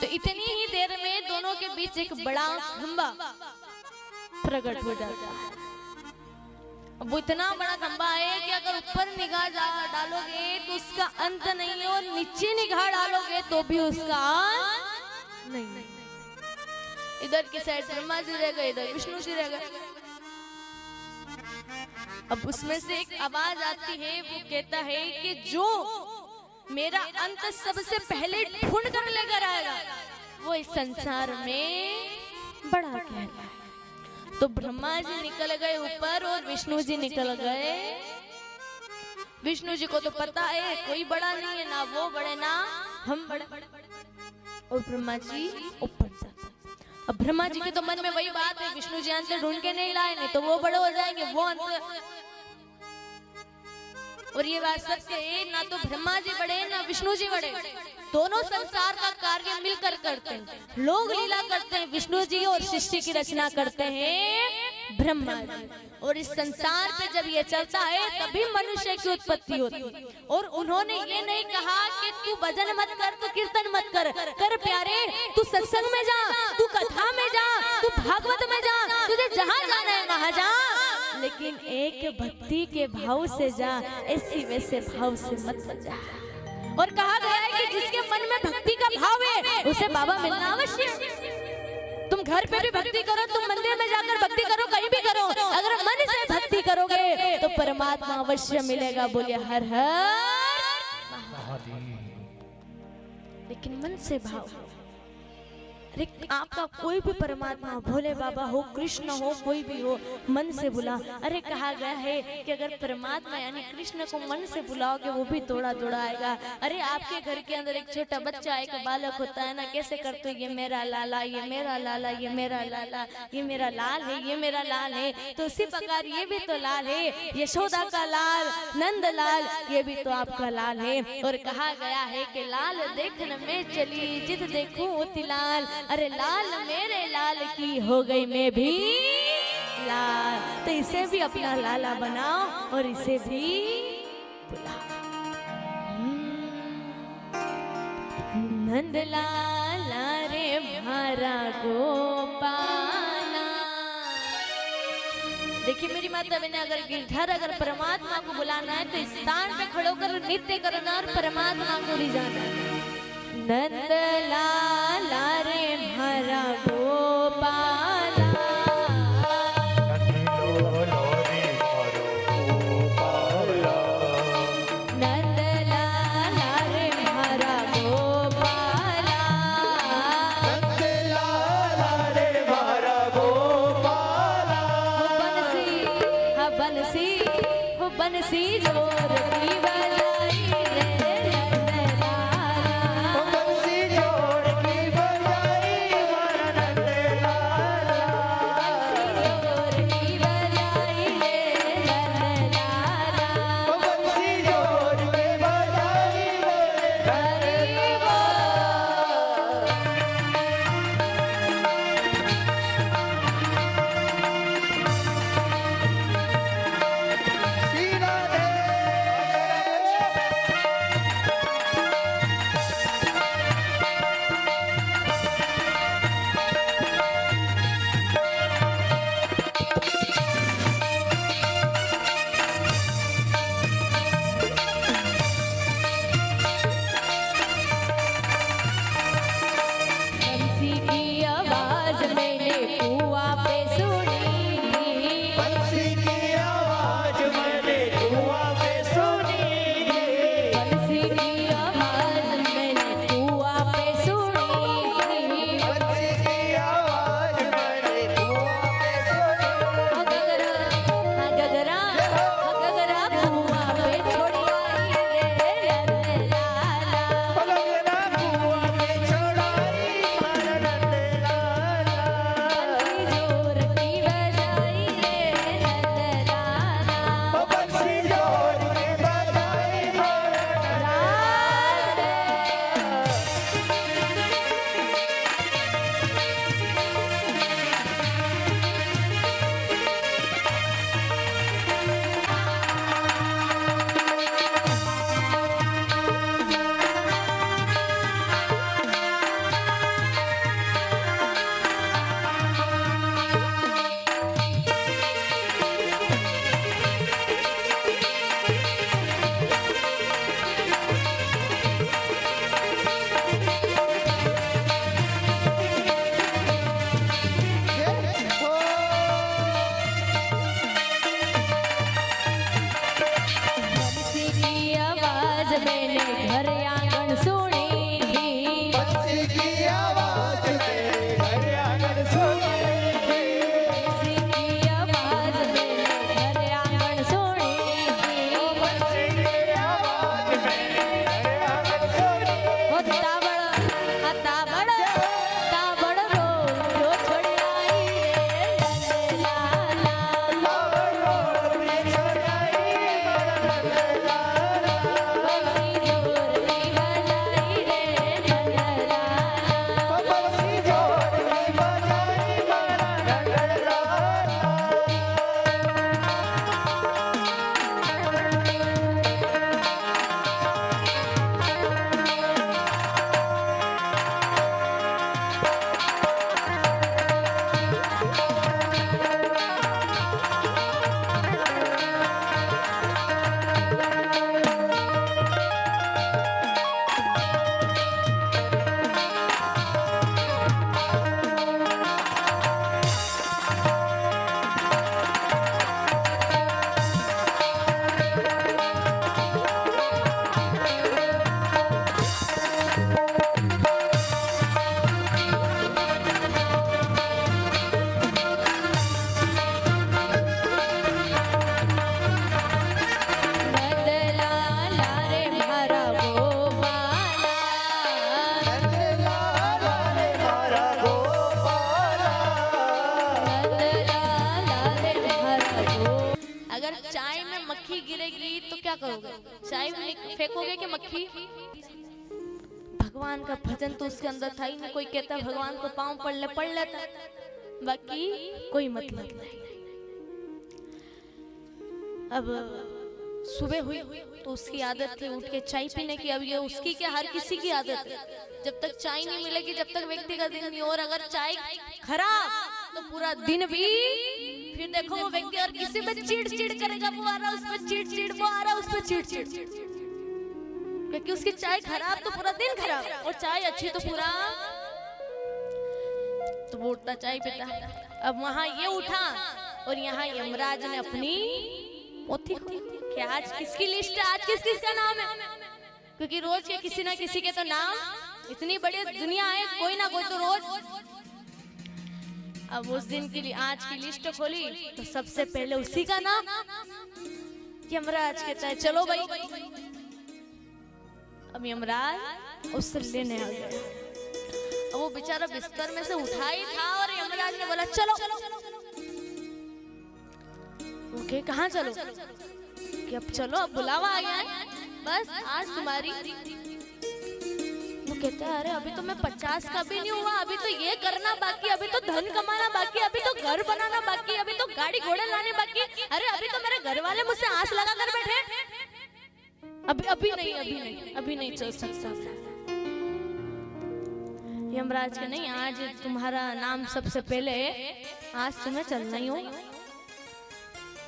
तो इतनी ही देर में दोनों के बीच एक बड़ा खंबा प्रकट हो जाता है। अब वो इतना बड़ा खंबा है कि अगर ऊपर निगाह डालोगे तो उसका अंत नहीं है, और नीचे निगाह डालोगे तो भी उसका अंत नहीं। इधर की साइड ब्रह्मा जी रह गए, इधर विष्णु जी रह गए। अब उसमें से एक आवाज आती है, वो कहता है कि जो मेरा अंत सबसे पहले ढूंढ कर लेकर आएगा वो इस संसार में बड़ा कहलाएगा। तो ब्रह्मा जी निकल गए ऊपर और विष्णु जी निकल गए। विष्णु जी को तो पता है कोई बड़ा नहीं है, ना वो बड़े ना हम बड़े, और ब्रह्मा जी ऊपर जाते। अब ब्रह्मा जी के तो मन में वही बात है, विष्णु जी अंत ढूंढ के नहीं लाए, नहीं तो वो बड़े हो जाएंगे, वो अंत। और ये बात सत्य है, ना तो ब्रह्मा जी बड़े ना विष्णु जी बड़े, दोनों संसार का कार्य मिलकर करते हैं। लोग लीला करते हैं विष्णु जी और सृष्टि की रचना करते हैं ब्रह्मा जी। और इस संसार पे जब ये चलता है तभी मनुष्य की उत्पत्ति होती है। और उन्होंने ये नहीं कहा कि तू भजन मत कर, तू कीर्तन मत कर, कर प्यारे, तू सत्संग में जा, तू कथा में जा, तू भागवत में जा, तुझे जहाँ जाना है वहाँ जा, लेकिन एक भक्ति के भाव से जा, ऐसी वैसे भाव से मत जा। और कहा गया है कि जिसके मन में भक्ति का भाव है उसे बाबा मिलना अवश्य है। तुम घर पे भी भक्ति करो, तुम मंदिर में जाकर भक्ति करो, कहीं भी करो, अगर मन से भक्ति करोगे तो परमात्मा अवश्य मिलेगा। बोलिए हर हर महादेव। लेकिन मन से भाव, अरे आपका कोई भी परमात्मा, भोले बाबा हो, कृष्ण हो, कोई भी हो, मन से बुला। अरे कहा गया है कि अगर परमात्मा यानी कृष्ण को मन से बुलाओगे वो भी थोड़ा थोड़ा आएगा। अरे आपके घर के अंदर एक छोटा बच्चा, एक बालक होता है ना, कैसे करते हो, ये मेरा लाला, ये मेरा लाला, ये मेरा लाला, ये मेरा लाल है, ये मेरा लाल है। तो उसी प्रकार ये भी तो लाल है, यशोदा का लाल, नंद लाल, ये भी तो आपका लाल है। और कहा गया है कि लाल देखने में चली जित देखूं उति लाल। अरे लाल मेरे लाल की हो गई मैं भी लाल। तो इसे भी अपना लाला बनाओ और इसे भी बुलाओ। नंद लाला रे भारा गोपाल, देखिए मेरी माता बहने, अगर गिरधर अगर परमात्मा को बुलाना है तो स्थान पे खड़ो कर नित्य करना और परमात्मा को रिझाना। नंद लाला रे हरा गोपाला, नंद लाला रे हरा गोपाला, नंद लाला रे हरा गोपाला, बंसी बंसी जोर की बजाई रे नंद लाला, बंसी जोड़ की बजाई हमारा नंद लाला, बंसी जोर की बजाई रे नंद लाला, बंसी जोड़ की बजाई हरि बोल। सीना दे। बंसी की आवाज मैंने कुआं पे सुनी, बंसी की आवाज मैंने कुआं पे सुनी, बंसी की आवाज मैंने कुआं पे सुनी, बंसी की आवाज मैंने कुआं पे सुनी, गगरा गगरा गगरा कुआं पे छोड़ी आई रे नंद लाला, पलंगना कुआं पे छोड़ाई हमारा नंद लाला, बंसी जोर की बजाई रे नंद लाला, बंसी जोड़ की बजाई हमारा राधे। बंसी की आवाज मैंने घर आंगन सुनी, बंसी की आवाज मेरे घर आंगन सुनी, बंसी की आवाज मैंने घर आंगन सुनी, बंसी की आवाज मेरे घर आंगन सुनी, ओ ताबड़ रो जो छोड़ आई रे नंद लाला, रोड पे छोड़ाई हमारा नंद लाला, बंसी जोर की बजाई रे नंद लाला, बंसी जोड़ की बजाई हमारा नंद लाला। नंद लाला रे हरा गोपाला, नंद लाला रे हरा गोपाला, नंद लाला रे हरा गो। अगर चाय में मक्खी गिरेगी तो क्या करोगे? चाय में फेंकोगे कि मक्खी? भगवान का भजन तो उसके अंदर था ही नहीं। कोई कहता भगवान को पाँव पड़ लेता, बाकी कोई मतलब नहीं। अब सुबह हुई तो उसकी आदत थी उठ के चाय पीने की। अब ये उसकी क्या, हर किसी की आदत है। जब तक चाय नहीं मिलेगी जब तक व्यक्ति का दिन नहीं। और अगर चाय खराब तो पूरा दिन भी फिर देखो वो व्यक्ति और किसी पे चिड़ करेगा, वो आ रहा उस पे चिड़, वो आ रहा उस पे चिड़, क्योंकि उसकी चाय खराब तो पूरा दिन खराब, और चाय अच्छी तो पूरा। तो वो उठता चाय पीता। अब वहां ये उठा और यहाँ यमराज ने अपनी पोथी खोली कि आज किसकी लिस्ट है, आज किस का नाम है, क्योंकि रोज के किसी ना किसी के तो नाम, इतनी बड़ी दुनिया है, कोई ना कोई तो रोज। अब उस दिन के लिए आज की लिस्ट खोली तो सबसे पहले उसी का नाम। यमराज कहता है चलो भाई। अब यमराज उससे लेने आ गया। अब वो बेचारा बिस्तर में से उठा ही था और यमराज ने बोला चलो। ओके कहाँ चलो? कि अब चलो, अब बुलावा आ गया है, बस आज तुम्हारी। वो कहता है अरे अभी तो मैं 50 का भी नहीं हुआ, अभी तो ये करना बाकी, अभी तो धन कमाना बाकी, अभी तो घर बनाना बाकी, अभी तो गाड़ी घोड़े लाने बाकी, अरे अभी तो मेरे घर वाले मुझसे आस लगा कर बैठे। अभी नहीं चल सकता। यमराज के नहीं, आज तुम्हारा नाम सबसे पहले, आज तुम्हें चलना ही हो।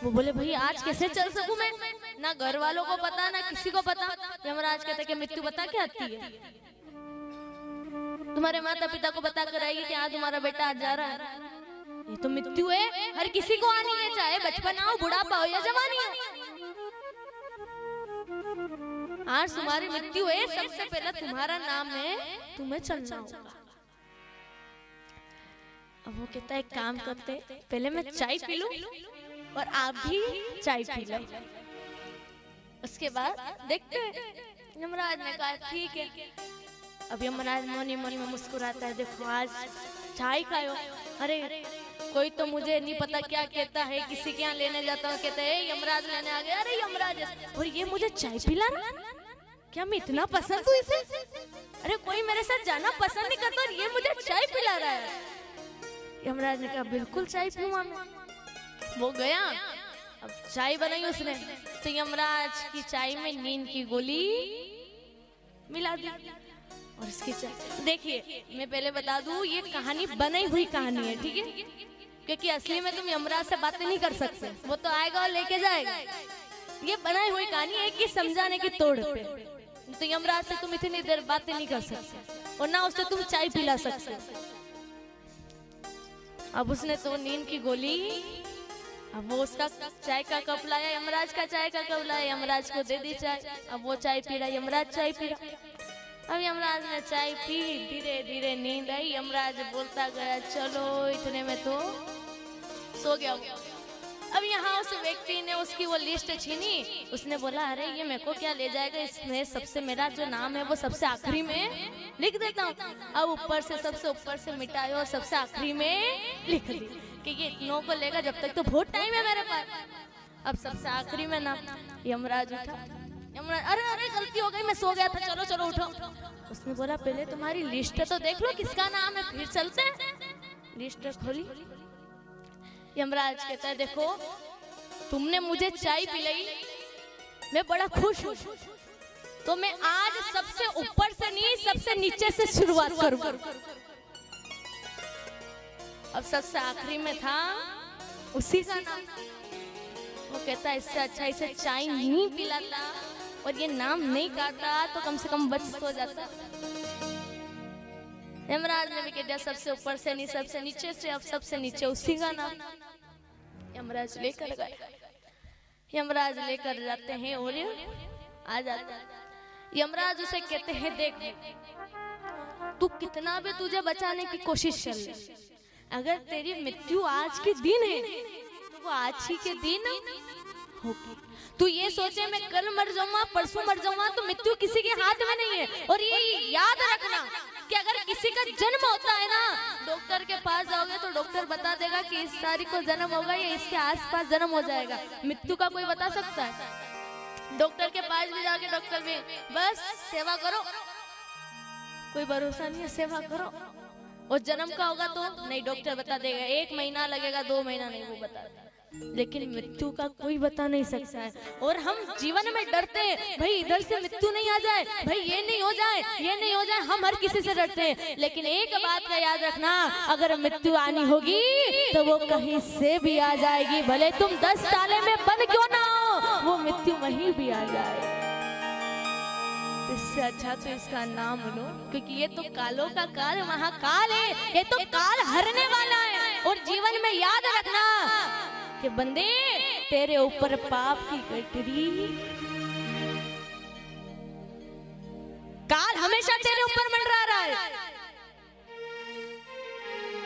वो बोले भाई आज कैसे चल सकूं मैं, ना घर वालों को पता ना किसी को पता। यमराज कहते कि मृत्यु बता के आती है, तुम्हारे माता पिता को बता कर आएगी कि हाँ तुम्हारा बेटा आज जा रहा है। ये तो मृत्यु है, हर किसी को आनी है, चाहे बचपन हो, बुढ़ापा हो या जवानी हो। आज तुम्हारी मृत्यु है, सबसे पहले तुम्हारा नाम है, तुम्हें चलना होगा। अब वो कहता है एक काम करते, पहले मैं चाय पी लूं और आप भी चाय पी लो, उसके बाद देखते हैं। यमराज ने कहा ठीक है। अब यमराज मोनी मोनी में मुस्कुराता है, देखो आज चाय खाओ। अरे कोई तो मुझे नहीं पता क्या कहता है, किसी के यहाँ लेने जाता हूँ, कहता है यमराज लेने आ गया। अरे यमराज, और ये मुझे चाय पिला रहा, क्या मैं इतना पसंद हूँ इसे? अरे कोई मेरे साथ जाना पसंद नहीं करता और ये मुझे चाय पिला रहा है। यमराज ने कहा बिल्कुल चाय पीऊंगा मैं। वो गया, अब चाय बनाई उसने, तो यमराज की चाय में नींद की गोली मिला दी और इसकी चाय। देखिए मैं पहले बता दूं, ये कहानी बनाई हुई कहानी है, ठीक है, क्योंकि असली में तुम यमराज से बातें नहीं कर सकते, वो तो आएगा और लेके जाएगा। ये बनाई हुई कहानी है कि समझाने की तोड़ पे। तो यमराज से तुम इतनी देर बातें नहीं कर सकते और ना उससे तुम चाय पिला सकते। अब उसने तो नींद की गोली, अब वो उसका चाय का कप लाया, यमराज का चाय का कप लाया, यमराज को दे दी चाय। अब वो चाय पी रहा, यमराज चाय पी रहा। अब यमराज ने चाय पी, धीरे धीरे नींद आई। यमराज बोलता गया चलो, इतने में तो सो गया। अब यहाँ उस व्यक्ति ने उसकी वो लिस्ट छीनी, उसने बोला अरे ये मेरे को क्या ले जाएगा, इसमें सबसे मेरा जो नाम है वो सबसे आखिरी में लिख देता हूँ। अब ऊपर से सबसे ऊपर से मिटाया और सबसे आखिरी में लिख दी कि ये इतनों को लेगा, जब तक तो बहुत टाइम है मेरे पास। अब सबसे आखिरी में नाम। यमराज उठा, यमराज अरे गलती हो गई, मैं सो गया था, चलो चलो उठो। उसने बोला पहले तुम्हारी लिस्ट तो देख लो किसका नाम है, फिर चलते हैं। लिस्ट खोली, यमराज कहता है देखो तुमने मुझे चाय पिलाई, मैं बड़ा खुश हूँ, तो मैं आज सबसे ऊपर से नहीं सबसे नीचे से शुरुआत करूँगा। अब सबसे आखिरी में था उसी का नाम। वो कहता है इससे अच्छा इसे चाय नहीं पिलाता और ये नाम नहीं काटता तो कम से कम बच तो जाता। यमराज ने भी कह दिया सबसे ऊपर से नहीं सबसे नीचे से, अब सबसे नीचे उसी का नाम। यमराज लेकर गए, यमराज लेकर जाते हैं और आ जाता है। यमराज उसे कहते हैं देख तू कितना भी तुझे बचाने की कोशिश कर ले, अगर तेरी मृत्यु आज के दिन है तो वो आज ही के दिन होगी। तू ये सोचे मैं कल मर जाऊंगा परसों मर जाऊंगा, तो मृत्यु किसी के हाथ में नहीं है। और ये याद रखना कि अगर किसी का जन्म होता है ना, डॉक्टर के पास जाओगे तो डॉक्टर बता देगा कि इस तारीख को जन्म होगा या इसके आसपास जन्म हो जाएगा। मृत्यु का कोई बता सकता है? डॉक्टर के पास भी जाके डॉक्टर भी बस सेवा करो, कोई भरोसा नहीं है, सेवा करो। और जन्म का होगा तो नहीं, डॉक्टर बता देगा 1 महीना लगेगा 2 महीना नहीं, वो बता देगा। लेकिन मृत्यु का कोई बता नहीं सकता है। और हम जीवन में डरते हैं, भाई इधर से मृत्यु नहीं आ जाए, भाई ये नहीं हो जाए, ये नहीं हो जाए, हम हर किसी से डरते हैं। लेकिन एक बात का याद रखना, अगर मृत्यु आनी होगी तो वो कहीं से भी आ जाएगी, भले तुम 10 ताले में बंद क्यों ना हो, वो मृत्यु वहीं भी आ जाए। इससे अच्छा तो इसका नाम लो, क्योंकि ये तो कालों का काल महाकाल है, ये तो काल हरने वाला है। और जीवन में याद रखना कि बंदे तेरे ऊपर पाप की गठरी, काल हमेशा तेरे ऊपर मंडरा रहा है।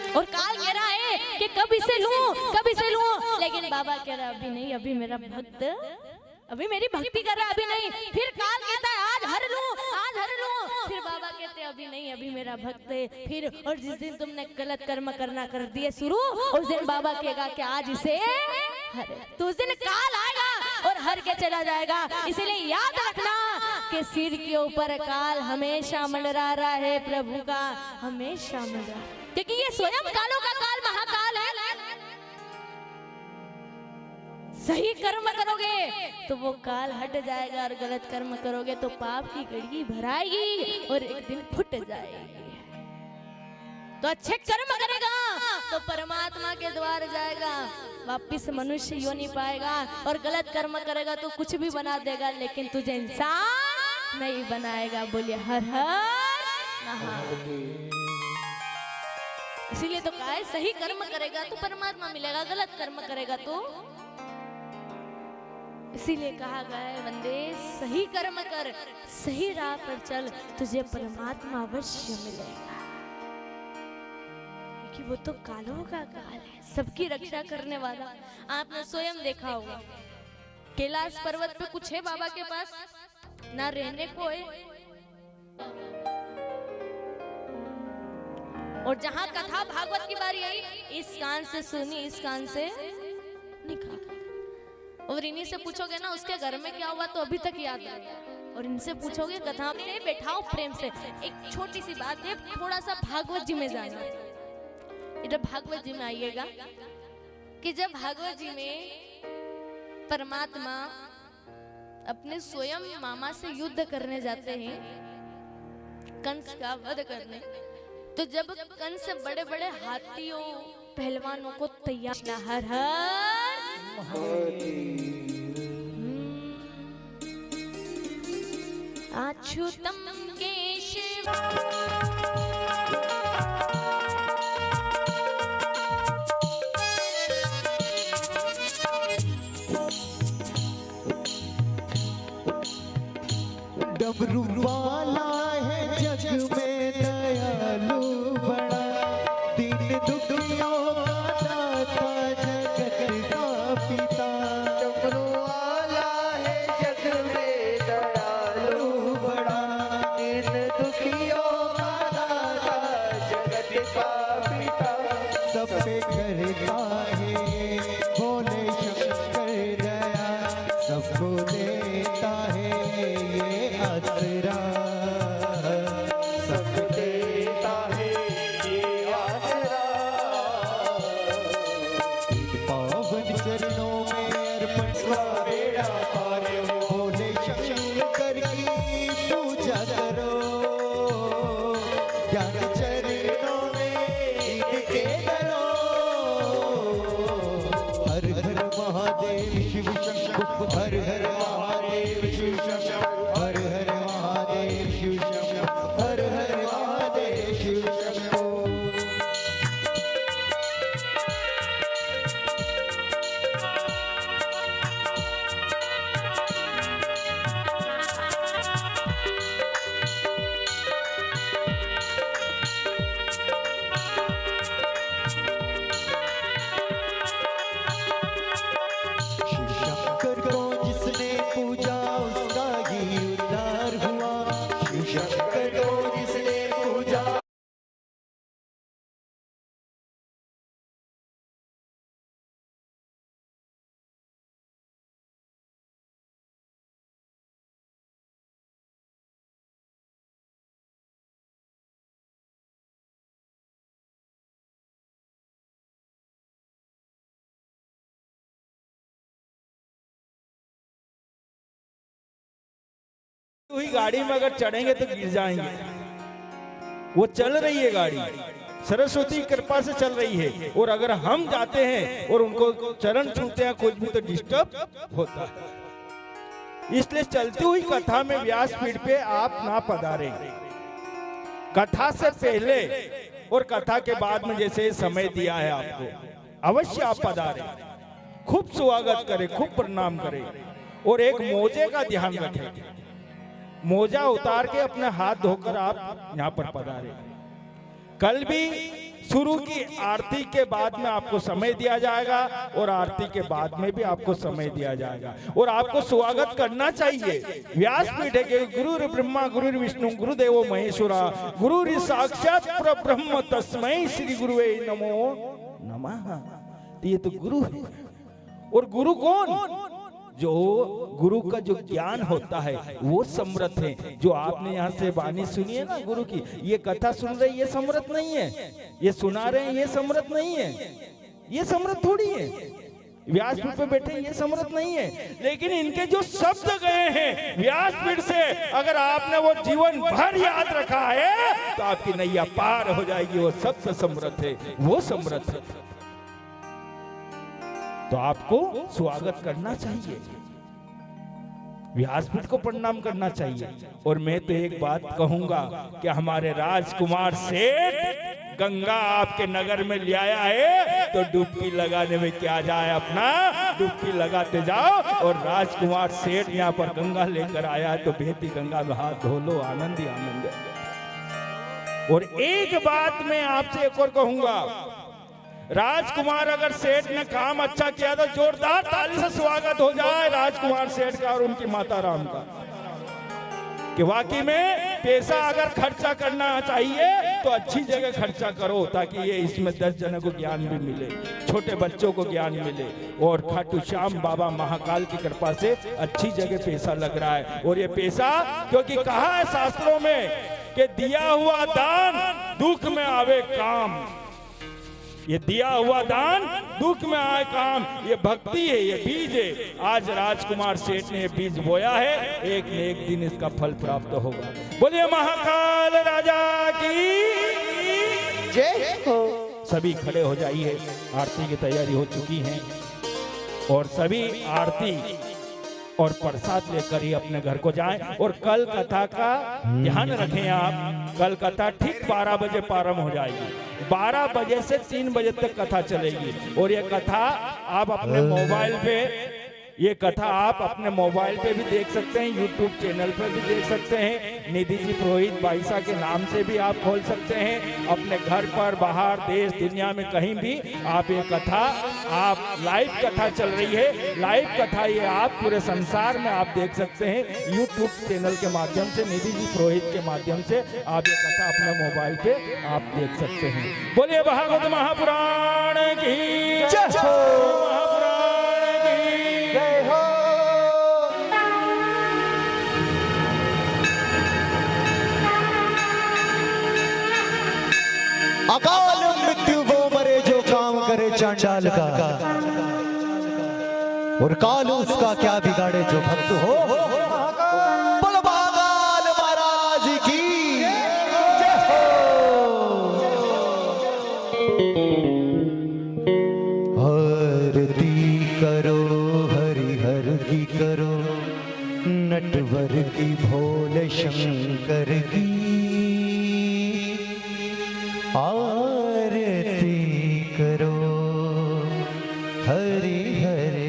और काल कह रहा है कि कब इसे लूं, कब इसे लूं, लेकिन बाबा कह रहा अभी नहीं, अभी मेरा भक्त अभी मेरी भक्ति कर रहा है, अभी नहीं। फिर काल कहता है आज हर लूं, आज हर लूं, फिर बाबा कहते हैं अभी नहीं, अभी मेरा भक्त है। फिर और जिस दिन तुमने गलत कर्म करना कर दिए शुरू, उस दिन बाबा कहेगा कि आज इसे हर, तो उस दिन काल आएगा और हर के चला जाएगा। इसलिए याद रखना कि सिर के ऊपर काल हमेशा मंडरा रहा है, प्रभु का हमेशा मंडरा, क्योंकि ये स्वयं कालों का काल महाकाल है। सही कर्म करोगे तो वो काल हट जाएगा, और गलत कर्म करोगे तो पाप की गड़गी भराएगी और एक दिन फुट जाएगी। तो अच्छे कर्म करेगा तो परमात्मा के द्वार जाएगा, वापिस मनुष्य योनि पाएगा। और गलत कर्म करेगा तो कुछ भी बना देगा, लेकिन तुझे इंसान नहीं बनाएगा। बोलिए हर हर महादेव। इसीलिए तो कहा है सही कर्म करेगा तो परमात्मा मिलेगा, गलत कर्म करेगा तो, इसीलिए कहा गया है बंदे सही कर्म कर, सही राह पर चल, तुझे परमात्मा अवश्य मिलेगा। क्योंकि वो तो कालों का काल है, सबकी रक्षा करने वाला। आपने स्वयं देखा होगा कैलाश पर्वत पे कुछ है बाबा के पास, ना रहने को है, और जहां कथा भागवत की बारी आई, इस कान से सुनी, इस कान से निकाली। और इन्हीं से पूछोगे ना उसके घर में क्या हुआ तो अभी तक याद आएगा, और इनसे पूछोगे कथा में बैठाओ प्रेम से। एक छोटी सी बात है, थोड़ा सा भागवत जी में जाना। इधर भागवत जी में आइएगा कि जब भागवत जी में परमात्मा अपने स्वयं मामा से युद्ध करने जाते हैं, कंस का वध करने, तो जब कंस बड़े बड़े हाथियों पहलवानों को तैयार, हर हर अच्युतम केशव डमरू वाला है जग में दयालु बड़ा, दीन दुखियों का दाता जगत का पिता। डमरू वाला है जग में दयालु बड़ा, दीन दुखियों का दाता जगत का पिता। सब पे करता है भोले शंकर दया, सबको देता है ये आसरा, सब देता है ये आसरा। पावन चरणों में अर्पण बेड़ा पार हो, भोले शंकर की पूजा करो, ज्ञान चरणों में इनके करो। हुई गाड़ी में अगर चढ़ेंगे तो गिर जाएंगे। वो चल रही है गाड़ी, सरस्वती की कृपा से चल रही है, और अगर हम जाते हैं और उनको चरण छूते हैं कुछ भी तो डिस्टर्ब होता है। इसलिए चलती हुई कथा में व्यासपीठ पे आप ना पधारें। कथा से पहले और कथा के बाद में जैसे समय दिया है आपको, अवश्य आप पधारें, खूब स्वागत करें, खूब प्रणाम करें, और एक मोजे का ध्यान रखें। मोजा उतार के अपने हाथ धोकर आप यहाँ पर पधारें। कल भी शुरू की आरती के बाद में आपको समय दिया जाएगा, और आरती के बाद में भी आपको समय दिया जाएगा, और आपको स्वागत करना चाहिए। व्यासपीठ है कि गुरु ब्रह्मा गुरु विष्णु गुरुदेवो महेश्वरा गुरु साक्षात परब्रह्म तस्मै श्री गुरुवे नमो नमः। ये तो गुरु है। और गुरु कौन? जो गुरु का जो ज्ञान होता है वो समर्थ है। जो आपने यहाँ से वाणी सुनी है ना गुरु की, ये कथा सुन रहे, ये समर्थ नहीं है। ये सुना रहे हैं, ये समर्थ नहीं है। ये समर्थ थोड़ी है। व्यासपीठ पे बैठे ये समर्थ नहीं है। लेकिन इनके जो शब्द गए हैं व्यासपीठ से, अगर आपने वो जीवन भर याद रखा है तो आपकी नैया पार हो जाएगी। वो शब्द समर्थ है, वो समर्थ है। तो आपको स्वागत करना चाहिए, व्यासपीठ को प्रणाम करना चाहिए। और मैं तो एक बात कहूंगा कि हमारे राजकुमार सेठ गंगा आपके नगर में ले आया है, तो डुबकी लगाने में क्या जाए, अपना डुबकी लगाते जाओ। और राजकुमार सेठ यहाँ पर गंगा लेकर आया है, तो बहती गंगा में हाथ धो लो, आनंद ही आनंद है। और एक बात मैं आपसे एक और कहूंगा, राजकुमार अगर सेठ ने काम अच्छा किया तो जोरदार ताली से स्वागत हो जाए राजकुमार सेठ का और उनकी माता राम का, कि वाकई में पैसा अगर खर्चा करना चाहिए तो अच्छी जगह खर्चा करो, ताकि ये इसमें 10 जनों को ज्ञान भी मिले, छोटे बच्चों को ज्ञान मिले। और खाटू श्याम बाबा महाकाल की कृपा से अच्छी जगह पैसा लग रहा है। और ये पैसा, क्योंकि कहा है शास्त्रों में कि दिया हुआ दान दुख में आवे काम, ये दिया हुआ दान दुख में आए काम, ये भक्ति है, ये बीज है। आज राजकुमार सेठ ने ये बीज बोया है, एक न एक दिन इसका फल प्राप्त होगा। बोलिए महाकाल राजा की जय हो। सभी खड़े हो जाइए, आरती की तैयारी हो चुकी है, और सभी आरती और प्रसाद लेकर ही अपने घर को जाएं। और कल कथा का ध्यान रखें आप, कल कथा ठीक 12 बजे प्रारंभ हो जाएगी, 12 बजे से 3 बजे तक कथा चलेगी। और ये कथा आप अपने मोबाइल पे, ये कथा आप अपने मोबाइल पे भी देख सकते हैं, यूट्यूब चैनल पे भी देख सकते हैं। निधि जी पुरोहित बाईसा के नाम से भी आप खोल सकते हैं। अपने घर पर, बाहर, देश दुनिया में कहीं भी आप ये कथा, आप लाइव कथा चल रही है, लाइव कथा ये आप पूरे संसार में आप देख सकते हैं। यूट्यूब चैनल के माध्यम से, निधि जी पुरोहित के माध्यम से आप ये कथा अपने मोबाइल पे आप देख सकते हैं। बोलिए भागवत महापुराण की जय हो। महापुराण की जय हो। अकाल मृत्यु वो मरे जो काम करे चांडाल का, और काल उसका क्या बिगाड़े जो भक्त हो। बोलो महाकाल महाराज की जय हो। आरती करो हरिहर की करो, नटवर की भोले शंकर की आरती करो हरि हरे।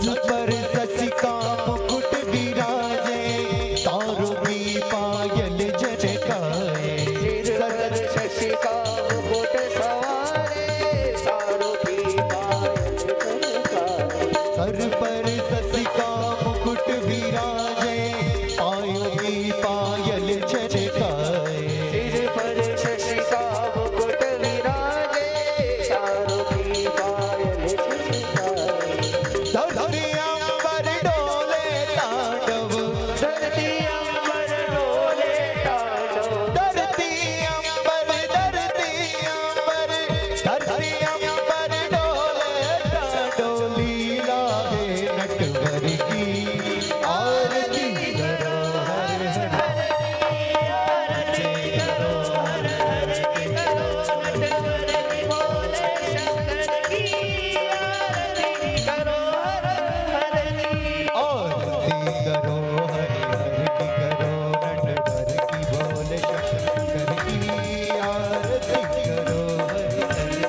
सज पर शशि का मुकुट विराजे, तारों की पायल झनकाए। सिर पर शशि का मुकुट सवारे, तारों की पायल झनकाए। सर पर शशि का मुकुट विराजे, पायों की पायल झनकाए। सिर पर शशि का मुकुट विराजे, तारों की पायल झनकाए। धरती अंबर डोले तांडव, धरती अंबर डोले तांडव, धरती अंबर डोले तांडव। लीला है नटवर की, आरती करो हर हर। आरती करो हर हर की करो, नटवर की बोले शंकर की। आरती करो हर हर।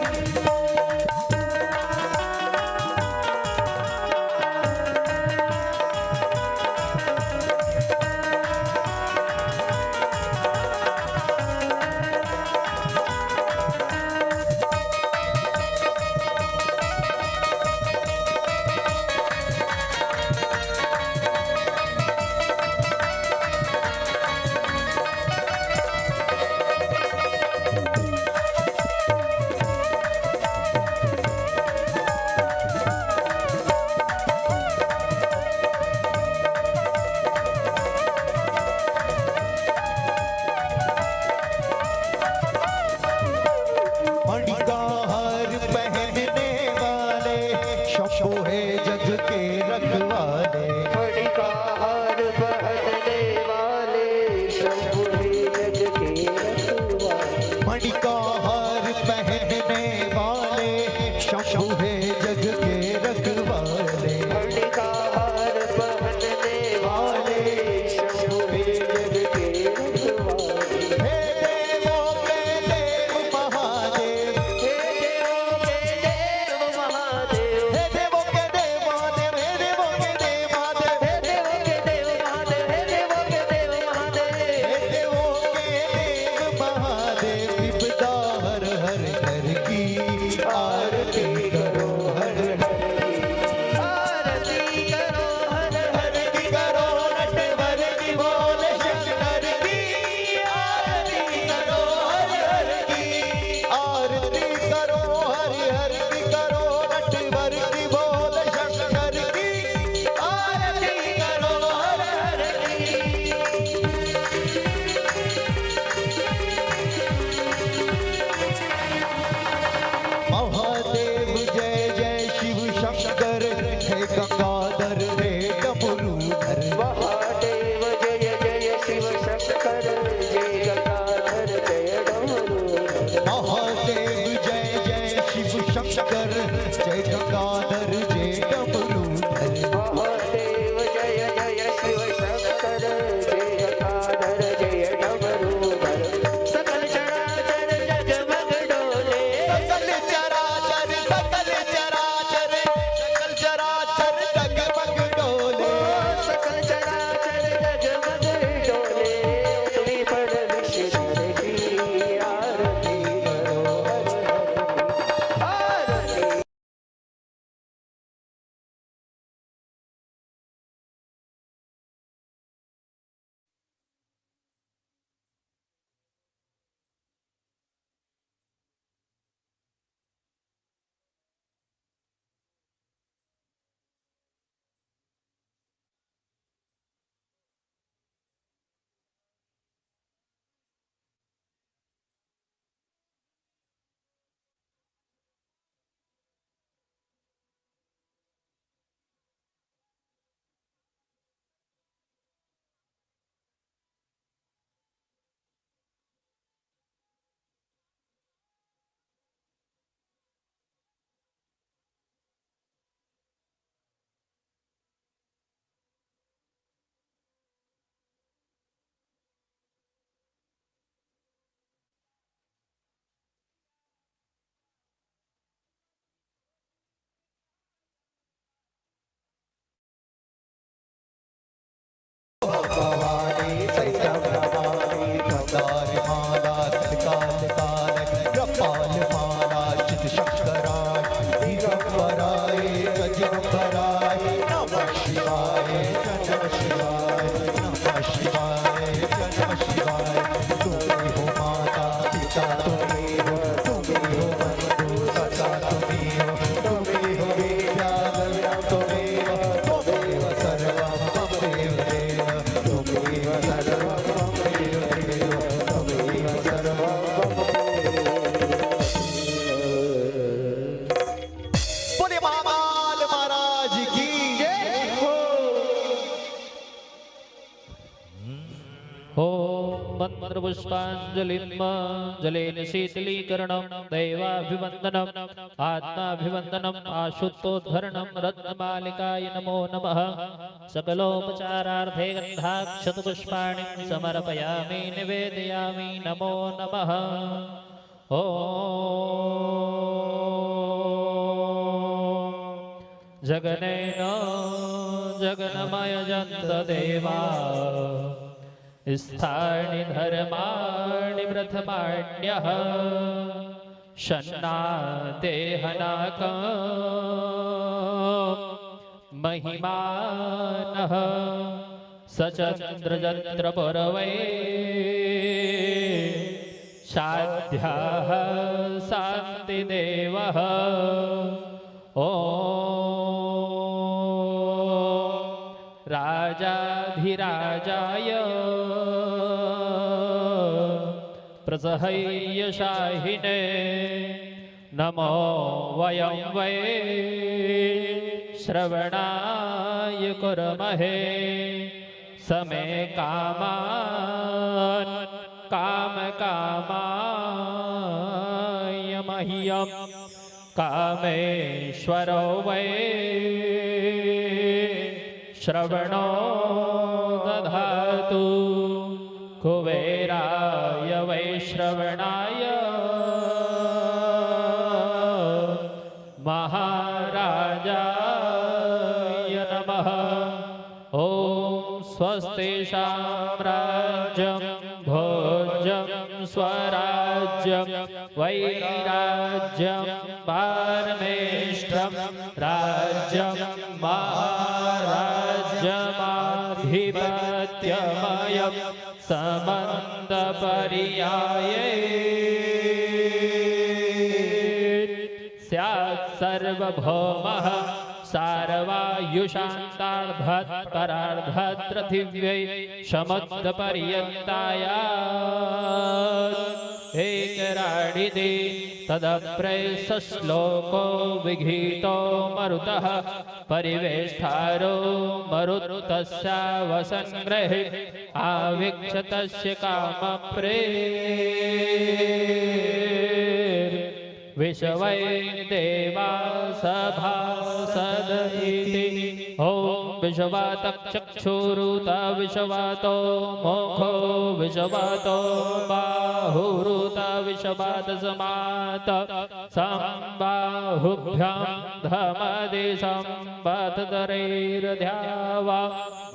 मंत्रपुष्पाञ्जलिं जलेन शीतलीकरणं दैवाभिवन्दनम् आत्माभिवन्दनम् आशुतोद्धरणं रत्नमालिकाय नमो नमः। सकलोपचारार्थे गन्धाक्षतपुष्पाणि समर्पयामि निवेदयामि नमो नमः। ॐ जगनेन जगन्मयजन्त देवा स्थानि धर्माणि प्रथमाण्यः शन्नादेहनाकं महिमानः सचन्द्रजत्रपुरवै साध्याः शान्तिदेवः। ॐ राजाधिराजाय प्रसह्यशाहिने नमो वयं वै श्रवणाय कुर्महे समे कामान् कामकामाय मह्यं कामेश्वरो वै श्रवणो दधातु कुबेराय वै श्रवणाय महाराजाय नमः। ॐ स्वस्ति साम्राज्यं भोज्यं स्वराज्यं वैराज्यं पारमेष्ठं राज्यं महाराज्यमाधिपत्यमयं समन्तपर्याये स्यात् सर्वभौमः सार्वायुषान्तार्धत्परार्धत्पृथिव्यै समुद्रपर्यन्ताया एकराडिति तदप्रेसश्लोको विगीतो मरुतः परिवेष्टारो मरुतस्यावसङ्ग्रहे आवीक्षतस्य कामप्रे विश्वै देवा सभासदिति। ॐ विश्ववातचक्षुरुत विश्ववातो मुखो विश्ववातो बाहुरुत विश्ववातसमात संबाहुभ्यां धमदि संपतदरैर्ध्यावा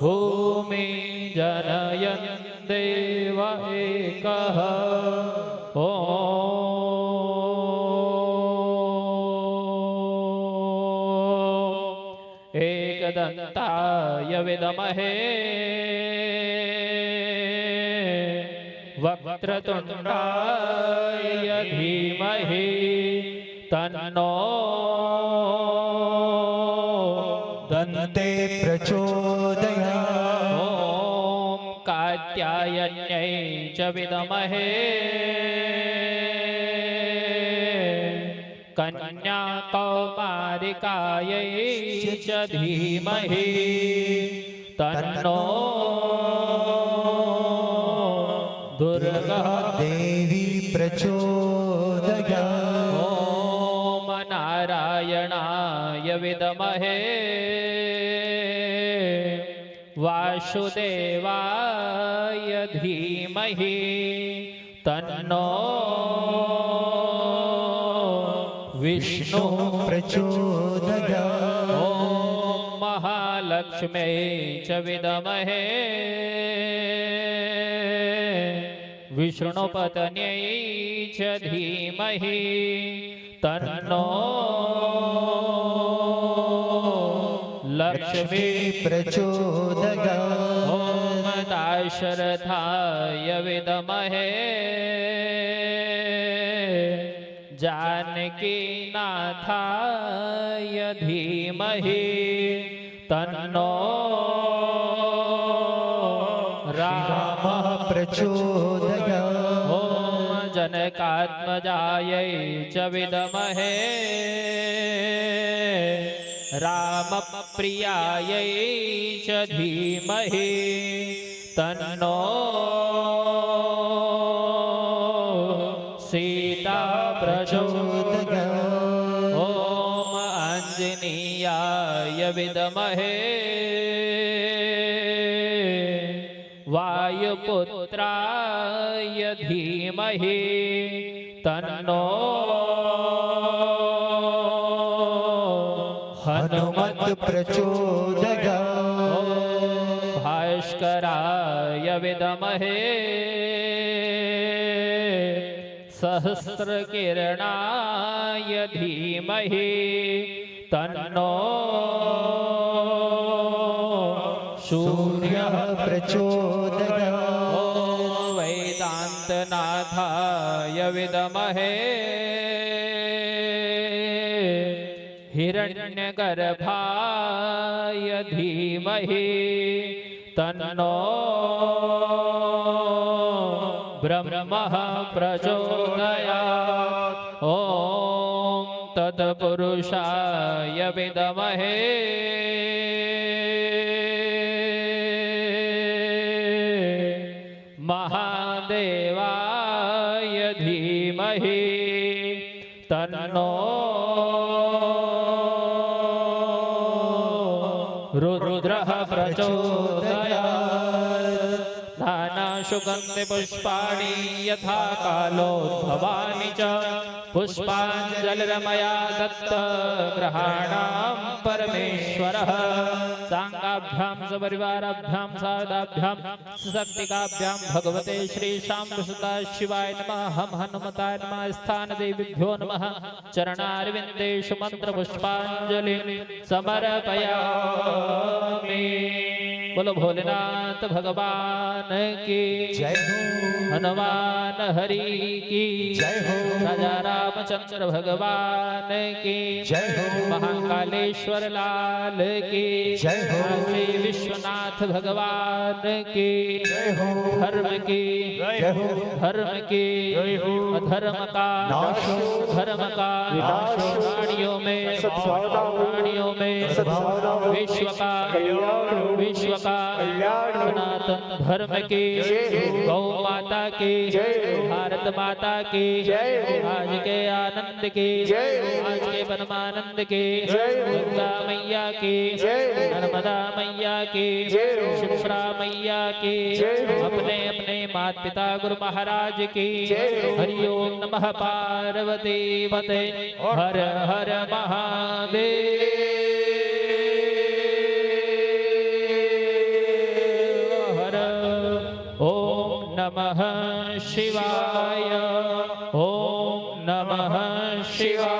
भूमि जनयन् देव एकः। ॐ एकदन्ताय विद्महे वक्रतुण्डाय धीमहि तन्नो दन्ते प्रचोदयात्। ॐ कात्यायन्यै च विद्महे कन्याकौमारिकायै च धीमहि तन्नो दुर्गा देवी प्रचोदयात्। ॐ नारायणाय विद्महे वासुदेवाय धीमहि तन्नो विष्णु प्रचोदयात्। ॐ महालक्ष्म्यै च विद्महे विष्णुपत्न्यै च धीमहि तन्नो लक्ष्मी प्रचोदयात्। ॐ दाशरथाय विद्महे जानकीनाथाय धीमहि तन्नो रामः प्रचोदयात्। ॐ जनकात्मजायै च विद्महे रामप्रियायै च धीमहि तन्नो तत्पुरुषाय विद्महे वायुपुत्राय धीमहि तन्नो हनुमत प्रचोदयात्। भास्कराय विद्महे सहस्रकिरणाय धीमहि तन्नो सूर्यः प्रचोदयात्। वेदान्तनाथाय विद्महे हिरण्यगर्भाय धीमहि तन्नो ब्रह्मः प्रचोदयात्। ॐ तत्पुरुषाय विद्महे महादेवाय धीमहि तन्नो रुद्रः प्रचोदयात्। नानासुगन्धिपुष्पाणि यथा कालोद्भवानि च पुष्पाञ्जलिर्मया दत्त ग्रहाणां परमेश्वरः। सांगाभ्यां सपरिवाराभ्यां सादाभ्यां सशक्तिकाभ्यां भगवते श्री शाम्बसुता शिवाय नमः। हम हनुमताय नमः। स्थानदेवीभ्यो नमः। चरणारविन्देषु मन्त्रपुष्पाञ्जलि समर्पयामि। बोलो भोलेनाथ भगवान की जय हो। हनुमान हरि की जय हो। राजा रामचंद्र भगवान की जय हो। महाकालेश्वर लाल की जय हो। काशी विश्वनाथ भगवान की जय हो। धर्म की जय हो। धर्म की अधर्म का नाश हो। धर्म का विनाश हो। प्राणियों में सद्भावना हो। प्राणियों में सद्भावना हो। विश्व का कल्याण हो। विश्व का कल्याण हो। सनातन धर्म की जय हो। गौ माता की जय हो। भारत माता की जय हो। आज के आनंद की जय हो। आज के परमानंद की जय हो। गंगा मैया की जय हो। नर्मदा मैया की जय हो। शिप्रा मैया की जय हो। अपने अपने माता पिता गुरु महाराज की जय हो। हरिओम नमः पार्वती पते हर हर महादेव। ओम नमः शिवाय। ओम नमः शिवाय।